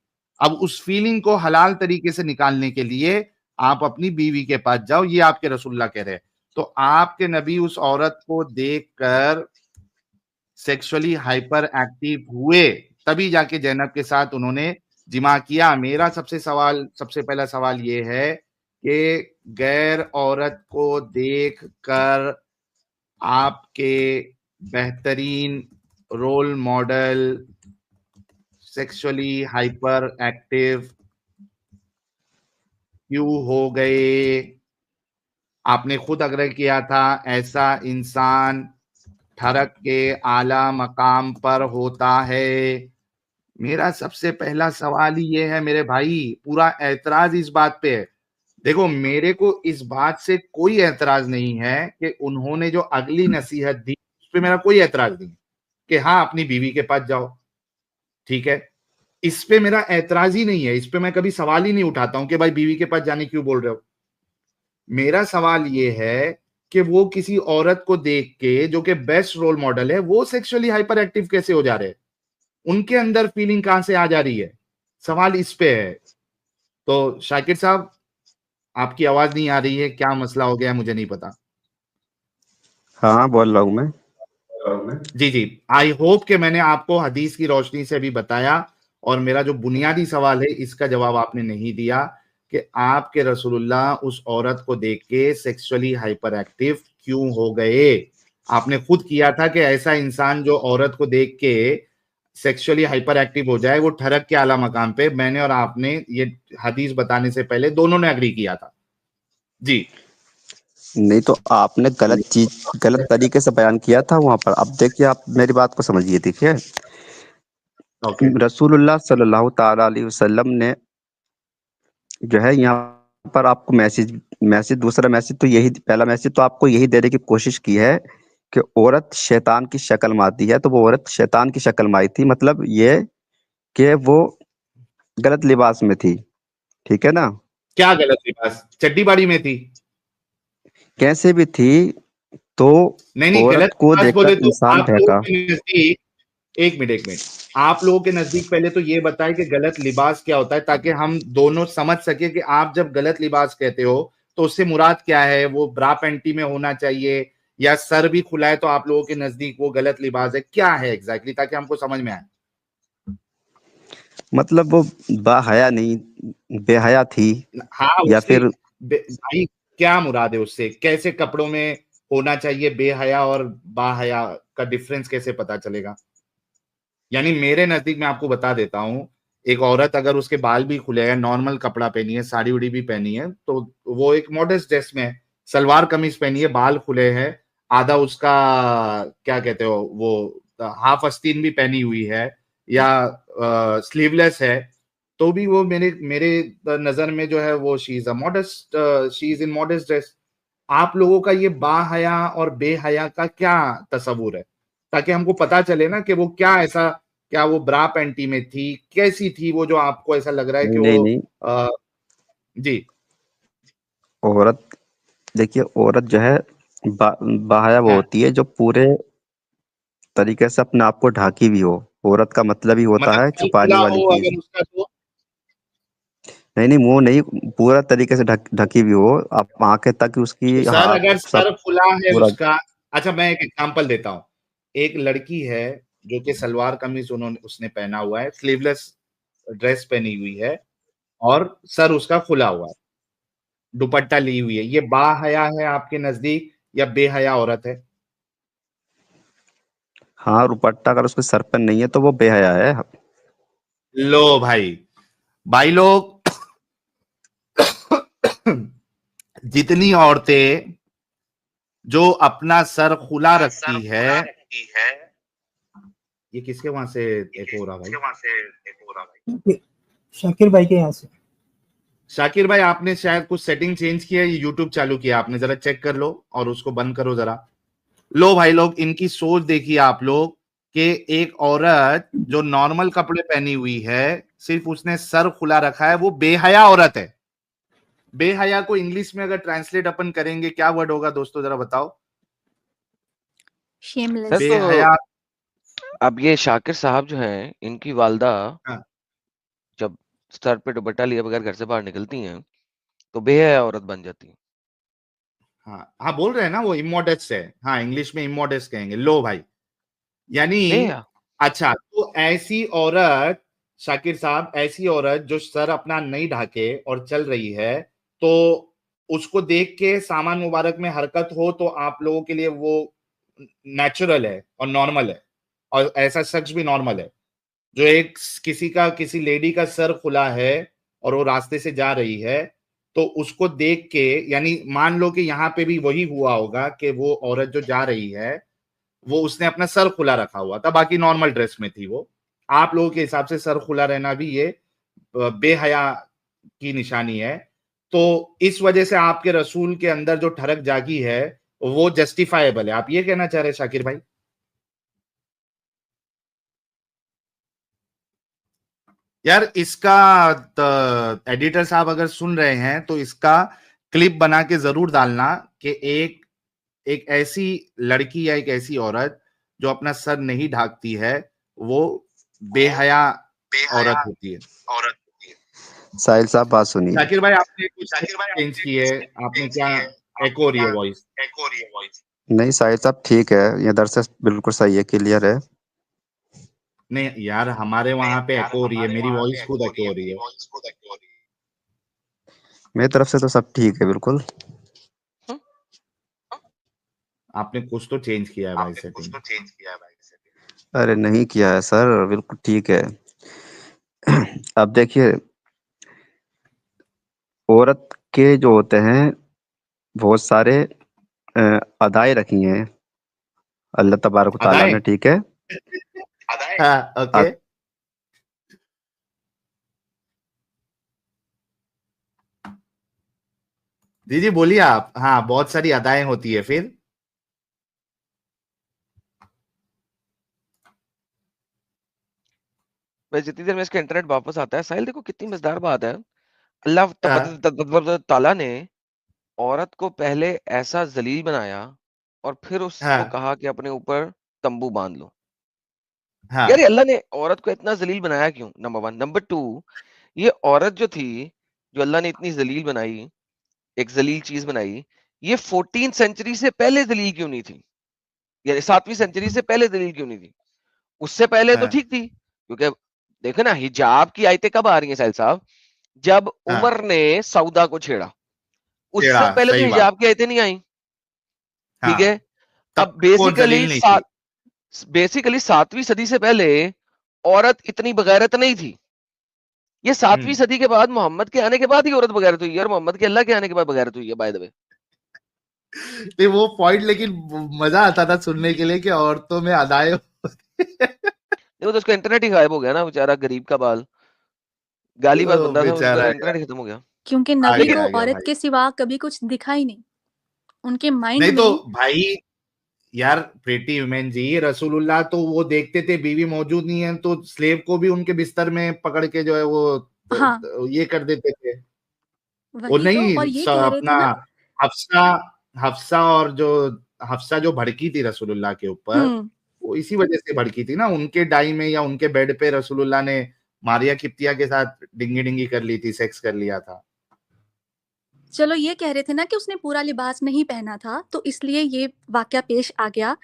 अब उस फीलिंग को हलाल तरीके से निकालने के लिए आप अपनी बीवी के पास जाओ, ये आपके रसूलुल्लाह कह रहे हैं। तो आपके नबी उस औरत को देखकर सेक्सुअली हाइपर एक्टिव हुए, तभी जाके ज़ैनब के साथ उन्होंने जिमा किया। मेरा सबसे पहला सवाल ये है कि गैर औरत को देखकर आपके बेहतरीन role model sexually hyper active क्यों हो गए? आपने खुद आग्रह किया था, ऐसा इंसान ठरक के आला मकाम पर होता है। मेरा सबसे पहला सवाल ही ये है मेरे भाई, पूरा ऐतराज इस बात पे है। देखो, मेरे को इस बात से कोई ऐतराज नहीं है कि उन्होंने जो अगली नसीहत दी, उस पे मेरा कोई ऐतराज नहीं कि हाँ, अपनी बीवी के पास जाओ, ठीक है। इस पे मेरा ऐतराज ही नहीं है, इस पे मैं कभी सवाल ही नहीं उठाता हूं कि भाई बीवी के पास जाने क्यों बोल रहे हो। मेरा सवाल ये है कि वो किसी औरत को देख के जो कि बेस्ट रोल मॉडल है, वो सेक्सुअली हाइपर एक्टिव कैसे हो जा रहे हैं? उनके अंदर फीलिंग कहां से आ जा रही है? सवाल इस पे है। तो शाकिर साहब, आपकी आवाज नहीं आ रही है, क्या मसला हो गया है मुझे नहीं पता। हाँ, बोल रहा हूँ मैं। जी जी, आई होप कि मैंने आपको हदीस की रोशनी से भी बताया, और मेरा जो बुनियादी सवाल है इसका जवाब आपने नहीं दिया कि आपके रसूलुल्लाह उस औरत को देख के सेक्सुअली हाइपर एक्टिव क्यों हो गए। आपने खुद किया था कि ऐसा इंसान जो औरत को देख के सेक्सुअली हाइपर एक्टिव हो जाए, वो ठरक के आला मकाम पे। मैंने और आपने ये हदीस बताने से पहले दोनों ने एग्री किया था। जी नहीं तो आपने गलत तरीके से बयान किया था वहां पर। अब देखिए, आप मेरी बात को समझिए। देखिए, ओके। रसूलुल्लाह सल्लल्लाहु ताला अलैहि वसल्लम ने जो है यहाँ पर आपको दूसरा मैसेज तो यही, पहला मैसेज तो आपको यही देने की कोशिश की है कि औरत शैतान की शक्ल में आती है। तो वो औरत शैतान की शक्ल में आई थी, मतलब ये कि वो गलत लिबास में थी, ठीक है ना। क्या गलत लिबास? चड्डी बाड़ी में थी? कैसे भी थी, तो नहीं नहीं, औरत गलत को लिबास बोले देखकर तो इंसान आप लोगों बहका। के नजदीक, एक मिनट, आप लोगों के नजदीक पहले तो ये बताएं कि गलत लिबास क्या होता है, ताकि हम दोनों समझ सके कि आप जब गलत लिबास कहते हो तो उससे मुराद क्या है। वो ब्रा पैंटी में होना चाहिए या सर भी खुला है तो आप लोगों के नजदीक वो गलत लिबास है? क्या है एग्जैक्टली, ताकि हमको समझ में आए। मतलब वो बाहया नहीं, बेहया थी, हाँ, या उससे फिर भाई क्या मुराद है? उससे कैसे कपड़ों में होना चाहिए बेहया और बाहया का डिफरेंस कैसे पता चलेगा? यानी मेरे नजदीक, मैं आपको बता देता हूँ, एक औरत अगर उसके बाल भी खुले हैं, नॉर्मल कपड़ा पहनी है, साड़ी उड़ी भी पहनी है, तो वो एक मॉडेस्ट ड्रेस में है, सलवार कमीज पहनी है, बाल खुले हैं, आधा उसका क्या कहते हो वो हाफ आस्तीन भी पहनी हुई है, या स्लीवलेस है, तो भी वो मेरे मेरे नजर में जो है वो she is a modest, she is in modest dress. आप लोगों का ये बाहया और बेहया का क्या तस्वुर है, ताकि हमको पता चले ना कि वो क्या ऐसा, क्या वो ब्रा पैंटी में थी, कैसी थी वो जो आपको ऐसा लग रहा है कि नहीं वो नहीं, जी। औरत, देखिए औरत जो है बाहया वो हाँ, होती है जो पूरे तरीके से अपने आप को ढाकी भी हो। औरत का मतलब ही होता मतलब है फल छुपाने खुला वाली हो चीज। अगर उसका तो। नहीं नहीं, मुंह नहीं, पूरा तरीके से ढकी भी हो, आप आंखें तक उसकी, सर, हाथ अगर सर सब खुला है पूरा। उसका, अच्छा मैं एक एग्जांपल देता हूँ। एक लड़की है जो कि सलवार कमीज उसने पहना हुआ है, स्लीवलेस ड्रेस पहनी हुई है, और सर उसका खुला हुआ है, दुपट्टा ली हुई है, ये बाहया है आपके नजदीक या बेहया औरत है? हाँ, दुपट्टा अगर उसके सर पर नहीं है तो वो बेहया है। लो भाई, भाई लोग, जितनी औरतें जो अपना सर खुला रखती है, ये किसके वहां से एक हो रहा भाई? शाकिर भाई के यहाँ से। शाकिर भाई, आपने शायद कुछ सेटिंग चेंज किया, ये यूट्यूब चालू किया आपने, जरा चेक कर लो और उसको बंद करो जरा। लो भाई लोग, इनकी सोच देखिए आप लोग, कि एक औरत जो नॉर्मल कपड़े पहनी हुई है, सिर्फ उसने सर खुला रखा है, वो बेहया औरत है। बेहया को इंग्लिश में अगर ट्रांसलेट अपन करेंगे, क्या वर्ड होगा दोस्तों, जरा बताओ। Sir shameless. तो बेहया। अब ये शाकिर साहब जो हैं, इनकी वालदा हाँ, जब सर पे दुपट्टा लिए बगैर घर से बाहर निकलती हैं तो बेहया औरत बन जाती है। हाँ हाँ, बोल रहे हैं ना वो इमोडेस्ट है। हाँ, इंग्लिश में इमोडेस्ट कहेंगे। लो भाई, यानी बेहया। अच्छा, तो ऐसी औरत, शाकिर साहब, ऐसी औरत जो सर अपना नहीं ढाके और चल रही है, तो उसको देख के सामान मुबारक में हरकत हो तो आप लोगों के लिए वो नेचुरल है और नॉर्मल है, और ऐसा शख्स भी नॉर्मल है। जो एक किसी लेडी का सर खुला है और वो रास्ते से जा रही है, तो उसको देख के, यानी मान लो कि यहाँ पे भी वही हुआ होगा कि वो औरत जो जा रही है, वो उसने अपना सर खुला रखा हुआ था, बाकी नॉर्मल ड्रेस में थी वो। आप लोगों के हिसाब से सर खुला रहना भी ये बेहया की निशानी है। तो इस वजह से आपके रसूल के अंदर जो ठरक जागी है वो जस्टिफाएबल है। आप ये कहना चाह रहे हैं शाकिर भाई? यार इसका एडिटर साहब अगर सुन रहे हैं तो इसका क्लिप बना के जरूर डालना कि एक एक ऐसी लड़की या एक ऐसी औरत जो अपना सर नहीं ढाकती है, वो बेहया औरत होती है। साहिल साहब बात सुनिए। शाकिर भाई, आपने कुछ चेंज की है? आपने क्या, एको हो रही है वॉइस? नहीं साहिल साहब ठीक है, ये इधर से बिल्कुल सही है, क्लियर है। नहीं यार, हमारे वहां पे एको हो रही है, मेरी वॉइस खुद एको हो रही है। मेरी तरफ से तो सब ठीक है बिल्कुल। आपने कुछ तो चेंज किया है भाई सेटिंग। अरे नहीं किया है सर, बिल्कुल ठीक है। अब देखिए, औरत के जो होते हैं बहुत सारे अदाएं रखी हैं अल्लाह तबारक व तआला अदाएं? ने, ठीक है। हाँ, अ- ओके। दीदी बोलिए आप। हाँ, बहुत सारी अदाएं होती है फिर। वैसे जितनी देर में इसका इंटरनेट वापस आता है, साहिल देखो कितनी मजेदार बात है। अल्लाह हाँ ताला ने औरत को पहले ऐसा जलील बनाया और फिर उसको हाँ कहा कि अपने ऊपर तंबू बांध लो। यार ये हाँ अल्लाह ने औरत को इतना जलील बनाया क्यों? Number one. नंबर टू, ये औरत जो थी, जो अल्लाह ने इतनी जलील बनाई, एक जलील चीज बनाई, ये 14th सेंचुरी से पहले जलील क्यों नहीं थी? यानी 7वीं सेंचुरी से पहले जलील क्यों नहीं थी? उससे पहले तो हाँ ठीक थी, क्योंकि देखो ना, हिजाब की आयतें कब आ रही हैं साहिल साहब? जब हाँ, उमर ने सौदा को छेड़ा। उससे टेढ़ा, पहले तो सही बात। हिजाब की आयतें नहीं आई। ठीक हाँ, है। तब अब तक वो जलील नहीं थी। बेसिकली 7वीं सदी से पहले औरत इतनी बगैरत नहीं थी। ये 7वीं हम्म। सदी के बाद, मोहम्मद के आने के बाद ही औरत बगैरत हुई है, और मोहम्मद के अल्लाह के आने के बाद बगैरत हुई है, बाय द वे। नहीं, वो पॉइंट लेकिन मजा आता था सुनने के लिए कि औरतों में अदाएं देखो तो उसका इंटरनेट ही गायब हो गया ना, बेचारा गरीब का बाल। गालीबाज ओ, बंदा था, उसका बेचारा तो यार। इंटरनेट ही खत्म हो गया। क्योंकि आ नबी गया को आ गया औरत भाई। के सिवा कभी कुछ दिखा ही नहीं। उनके माइंड नहीं तो में भाई, यार प्रीटी वुमेन जी, रसूलुल्लाह तो वो देखते थे बीवी मौजूद नहीं है तो स्लेव को भी उनके बिस्तर में पकड़ के जो है वो हाँ, ये कर देते थे। वो वही तो। और नहीं ये कह रहे अपना थे ना। हफ्सा हफ्सा और जो हफ्सा जो भड़की थी रसूलुल्लाह के ऊपर, हुँ, वो इसी वजह से भड़की थी ना। उनके डाई में या उनके बेड पे रसूलुल्लाह ने मारिया किप्तिया के साथ डिंगी डिंगी कर ली थी, सेक्स कर लिया था। चलो ये कह रहे थे ना कि उसने पूरा लिबास नहीं पहना था, तो इसलिए ये वाक़या पेश आ गया।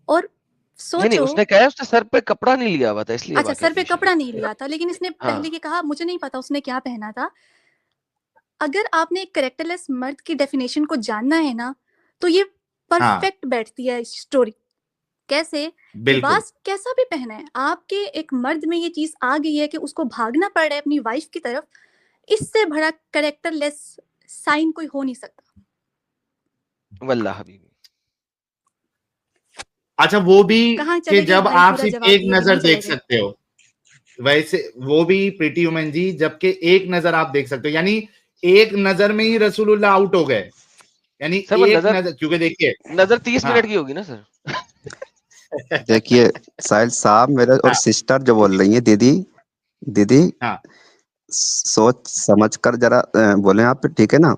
और नहीं नहीं, सोचो। उसने कहा है उसने सर पे कपड़ा नहीं लिया हुआ था, इसलिए अच्छा, वाकया सर पे पेश आया। कपड़ा नहीं लिया था, लेकिन इसने हाँ। पहले ये कहा मुझे नहीं पता उसने क्या पहना था। अगर आपने एक कैरेक्टरलेस मर्द की डेफिनेशन को जानना है ना, तो ये हाँ, परफेक्ट बैठती है स्टोरी। कैसे? बिल्कुल। लिबास कैसा भी पहने, आपके एक मर्द में ये चीज़ आ गई है कि उसको भागना पड़ रहा है अपनी वाइफ़ की तरफ, इससे बड़ा कैरेक्टरलेस साइन कोई हो नहीं सकता। वल्लाह हबीबी। अच्छा, वो भी कहाँ कि चले गए जब भाई, आप पूरा सिर्फ जवाब एक दिए नजर बिना ही चले देख गए। सकते हो, वैसे वो भी प्रीटी वुमेन जी, जबकि एक नजर आप देख सकते हो, यानी एक नजर में ही रसूलुल्लाह आउट हो गए। यानी सर वो एक नजर, नजर, क्योंकि देखिए। नजर 30 हाँ मिनट की होगी ना सर? देखिए साहिल साहब, मेरे और हाँ सिस्टर जो बोल रही है, दीदी दीदी हाँ सोच समझ कर जरा बोले आप, ठीक है ना।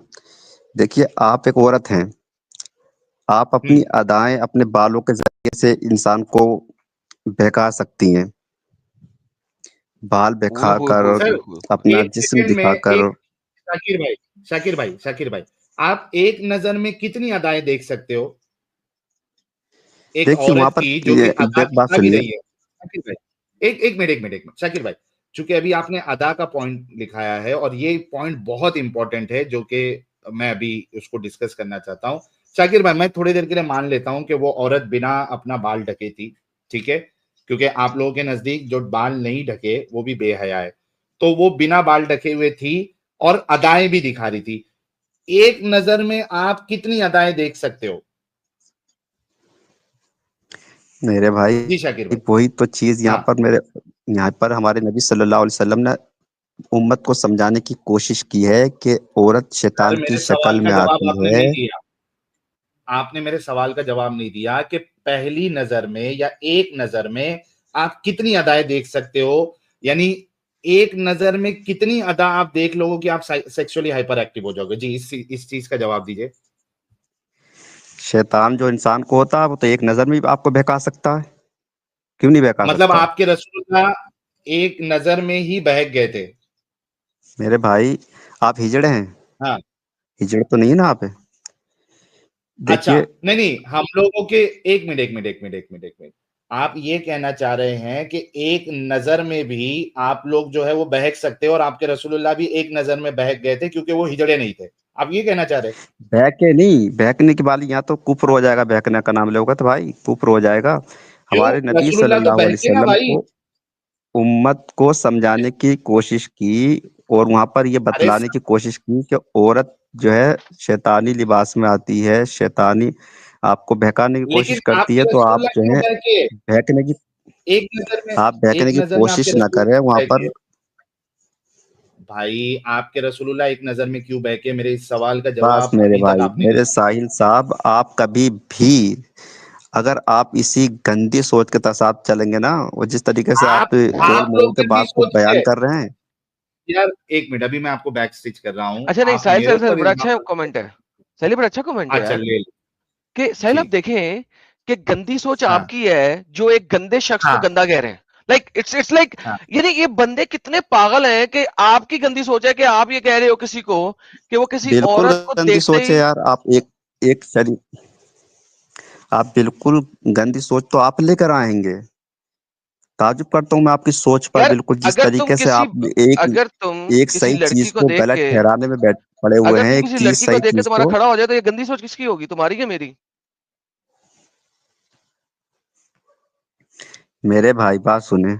देखिए आप एक औरत हैं, आप अपनी हम्म, अदाएं अपने बालों के जरिए से इंसान को बहका सकती हैं, बाल कूल दिखाकर कूल और कूल सर कूल कूल अपना एक जिस्म सेकंड में दिखाकर। एक शाकिर भाई आप एक नजर में कितनी अदाएं देख सकते हो एक देखिए वहां औरत पर की जो कि अदा देख, बात दिखा भी सुनिए। रही है? शाकिर भाई एक मिनट शाकिर भाई, चूंकि अभी आपने अदा का पॉइंट लिखाया है और ये पॉइंट बहुत इंपॉर्टेंट है जो कि मैं अभी उसको डिस्कस करना चाहता हूँ। शाकिर भाई मैं थोड़ी देर के लिए मान लेता हूं कि वो औरत बिना अपना बाल ढके थी, ठीक है, क्योंकि आप लोगों के नजदीक जो बाल नहीं ढके वो भी बेहया है, तो वो बिना बाल ढके हुए थी और अदाएं भी दिखा रही थी। एक नजर में आप कितनी अदाएं देख सकते हो? मेरे भाई जी शाकिर भाई। वही तो चीज यहाँ हाँ पर यहाँ पर हमारे नबी सल्लल्लाहु अलैहि वसल्लम ने उम्मत को समझाने की कोशिश की है कि औरत सर शैतान की मेरे सवाल शक्ल का में जवाब आती आपने है। नहीं दिया। आपने मेरे सवाल का जवाब नहीं दिया कि पहली नजर में या एक नजर में आप कितनी अदाएं देख सकते हो, यानी एक नजर में कितनी अदा आप देख लोगे कि आप सेक्सुअली हाइपर एक्टिव हो जाओगे? जी इस चीज का जवाब दीजिए। शैतान जो इंसान को होता है वो तो एक नजर में भी आपको बहका सकता है, क्यों नहीं बहका मतलब सकता? आपके रसूलुल्लाह एक नजर में ही बहक गए थे? मेरे भाई आप हिजड़े हैं? हाँ। हिजड़ तो नहीं है ना आप? अच्छा, देखिए नहीं हम लोगों के एक मिनट आप ये कहना चाह रहे हैं कि एक नजर में भी आप लोग जो है वो बहक सकते हो और आपके रसूलुल्लाह भी एक नजर में बहक गए थे क्योंकि वो हिजड़े नहीं थे, आप ये कहना चाह रहे हैं? बहके नहीं, बहकने की बात यहाँ तो कुफ्र हो जाएगा, बहकने का नाम लोगे तो भाई कुफ्र हो जाएगा। क्यों? हमारे नबी रसूलुल्लाह तो सल्लल्लाहु अलैहि बहके ना वसल्लम भाई। को उम्मत को समझाने की कोशिश की और वहां पर ये अरे बतलाने की कोशिश की कि औरत जो है शैतानी लिबास में आती है, शैतानी आपको बहकाने की लेकिन कोशिश करती है, आपके तो आप रसूलुल्लाह जो क्यों है बहके? बहकने की आप एक बहकने की नजर में कोशिश आपके ना करें रसूलुल्लाह वहां क्यों पर। बहके? भाई आपके रसूलुल्लाह एक नजर में क्यों बहके? मेरे इस सवाल का बस जवाब मेरे अभी तक भाई, आपने नहीं मेरे दिया। साहिल साहब, आप कभी भी अगर आप इसी गंदी सोच के साथ चलेंगे ना, और जिस तरीके से आप तोड़ आप मोड़ लोग के गंदी बात को सोच बयान के, कर रहे हैं। यार एक मिनट अभी मैं आपको बैक स्टिच कर रहा हूं, अच्छा नहीं आप साहिल मेरे साहिल साहिल ऊपर बड़ा इल्जाम अच्छा मत कमेंट लगाइए। है। साहिल बड़ा अच्छा कमेंट है अच्छा यार ले कि साहिल आप जी। देखें कि गंदी सोच हाँ आपकी है जो एक गंदे शख्स को हाँ गंदा कह रहे हैं। लाइक इट्स लाइक हाँ। यानी ये बंदे कितने पागल हैं कि आपकी गंदी सोच है कि आप ये कह रहे हो किसी को कि वो किसी बिल्कुल औरत को गंदी देखते सोच है ही। यार। आप एक शरीर, आप बिल्कुल गंदी सोच तो आप लेकर आएंगे। ताजुब करता हूँ मैं आपकी सोच पर, यार बिल्कुल जिस अगर तुम तरीके से किसी आप एक अगर तुम एक किसी सही लड़की चीज को को देख गलत के ठहराने में बैठ पड़े हुए अगर हैं, तुम एक किसी चीज लड़की को सही देख के चीज तुम्हारा को। खड़ा हो जाए तो ये गंदी सोच किसकी होगी, तुम्हारी या मेरी? मेरे भाई बात सुने,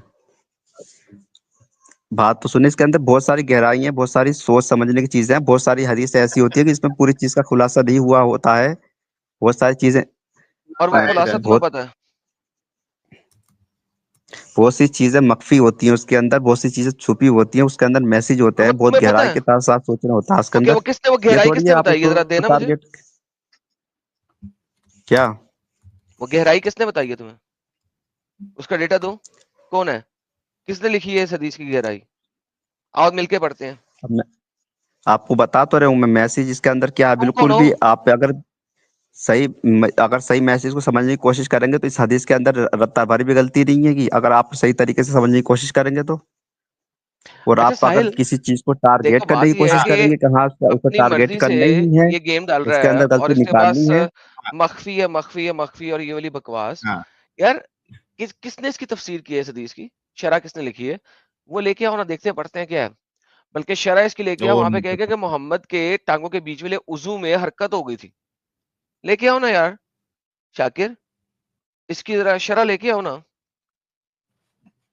बात तो सुने, इसके अंदर बहुत सारी गहराई है, बहुत सारी सोच समझने की चीजें हैं, बहुत सारी हदीस ऐसी होती है कि इसमें पूरी चीज का खुलासा नहीं हुआ होता है। बहुत सारी चीजें और वो पाया खुलासा इधर। तुम्हें बहुत पता है? बहुत सी चीजें मख्फी होती हैं उसके अंदर, बहुत सी चीजें छुपी होती हैं उसके अंदर, मैसेज होता और है, वो बहुत तुम्हें पता गहराई है? के साथ सोचना होता है उसके ओके अंदर। वो ये गहराई थोड़ी है किसने आप बताई है, उसको जरा देना मुझे। टारगेट। क्या? वो गहराई किसने बताई है तुम्हें? उसका डेटा दो। कौन है? किसने लिखी है इस हदीस की गहराई? आओ मिलके पढ़ते हैं। अब मैं आपको बता तो रहा हूँ मैं, मैसेज इसके अंदर क्या है, तुम कौन बिल्कुल हो? भी आप अगर सही मैसेज को समझने की कोशिश करेंगे तो इस हदीस के अंदर रत्ता भर भी गलती नहीं है कि अगर आप सही तरीके से समझने की कोशिश करेंगे तो। और अच्छा आप अगर साहिल किसी चीज को टारगेट देखो करने की बात ये है कोशिश हाँ कि करेंगे कि हाँ उसका अपनी टारगेट मर्जी से करना ही है, ये गेम डाल रहा उसके है अंदर और गलती इसके पास निकालनी है। मख्फी है ये वाली बकवास। हाँ यार किसने इसकी तफसीर की है इस हदीस की? शरह किसने लिखी है? वो लेके आओ ना, देखते हैं पढ़ते हैं क्या है। बल्कि शरह इसकी लेके आओ, वो वहां पे कहेगा कि मोहम्मद के टांगों के बीच वाले उजू में हरकत हो गई थी। लेके आओ ना यार शाकिर, इसकी जरा शरह लेके आओ ना।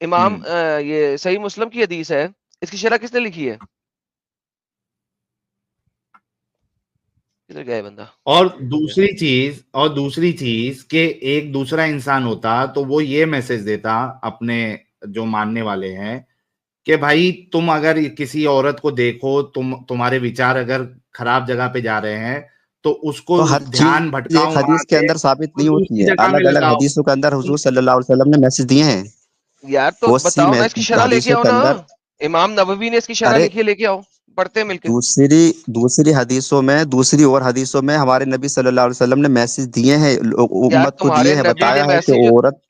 इमाम हम्म। ये सही मुस्लिम की हदीस है, इसकी शरह किसने लिखी है? किधर गया है बंदा? और दूसरी चीज कि एक दूसरा इंसान होता तो वो ये मैसेज देता अपने जो मानने वाले हैं कि भाई तुम अगर किसी औरत को देखो, तुम्हारे विचार अगर खराब जगह पे जा रहे हैं तो उसको तो हर ध्यान चीज भटकाओ एक वहां हदीस के से, अंदर साबित तो नहीं होती दूसरी है, जगह में अलग अलग लगाओ। हदीसों के अंदर हुजूर सल्लल्लाहु अलैहि वसल्लम ने मैसेज दिए हैं। यार तो बहुत सी बताओ ना, इसकी शरह लेके हदीसों आओ के ना। अंदर। इमाम नववी ने इसकी शरह अरे लिखी है, लेके आओ पढ़ते हैं मिलके। दूसरी दूसरी हदीसों में, दूसरी और हदीसों में हमारे नबी सल्लल्लाहु अलैहि वसल्लम ने मैसेज दिए हैं, यार उम्मत को तुम्हारे दिए हैं, नबी ने बताया है कि मैसेज जो औरत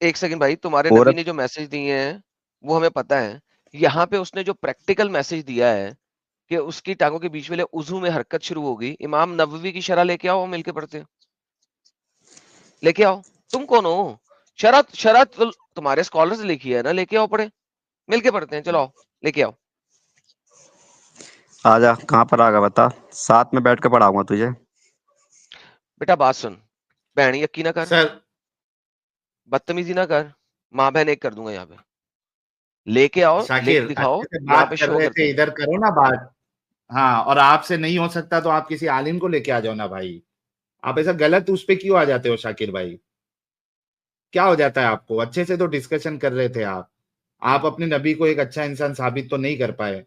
एक सेकंड भाई, तुम्हारे नबी औरत ने जो मैसेज दिए हैं वो हमें पता है। यहाँ पे उसने जो प्रैक्टिकल मैसेज दिया है कि उसकी टांगों के बीच वाले उजू में हरकत शुरू होगी, इमाम नबवी की शरह लेके आओ, मिलके पढ़ते हैं, लेके आओ। तुम कौन हो? शरत शरत तुम्हारे स्कॉलर्स लिखी है ना, लेके आओ पढ़े, मिलके पढ़ते हैं, चलो आओ, लेके आओ। आजा, कहाँ पर आगा बता, साथ में बैठ के पढ़ाऊंगा तुझे। बेटा बात सुन, बहन यकी ना कर, सर बदतमीजी ना कर, माँ बहन एक कर दूंगा यहाँ पे। लेके आओ, लिख शाकिर दिखाओ, अच्छे से यहाँ बात पे कर शो रहे करते थे, हैं। इधर करो ना बात। हाँ, और आपसे नहीं हो सकता तो आप किसी आलिम को लेके आ जाओ ना भाई। आप ऐसा गलत उस पे क्यों आ जाते हो शाकिर भाई? क्या हो जाता है आपको? अच्छे से तो डिस्कशन कर रहे थे आप अपने नबी को एक अच्छा इंसान साबित तो नहीं कर पाए।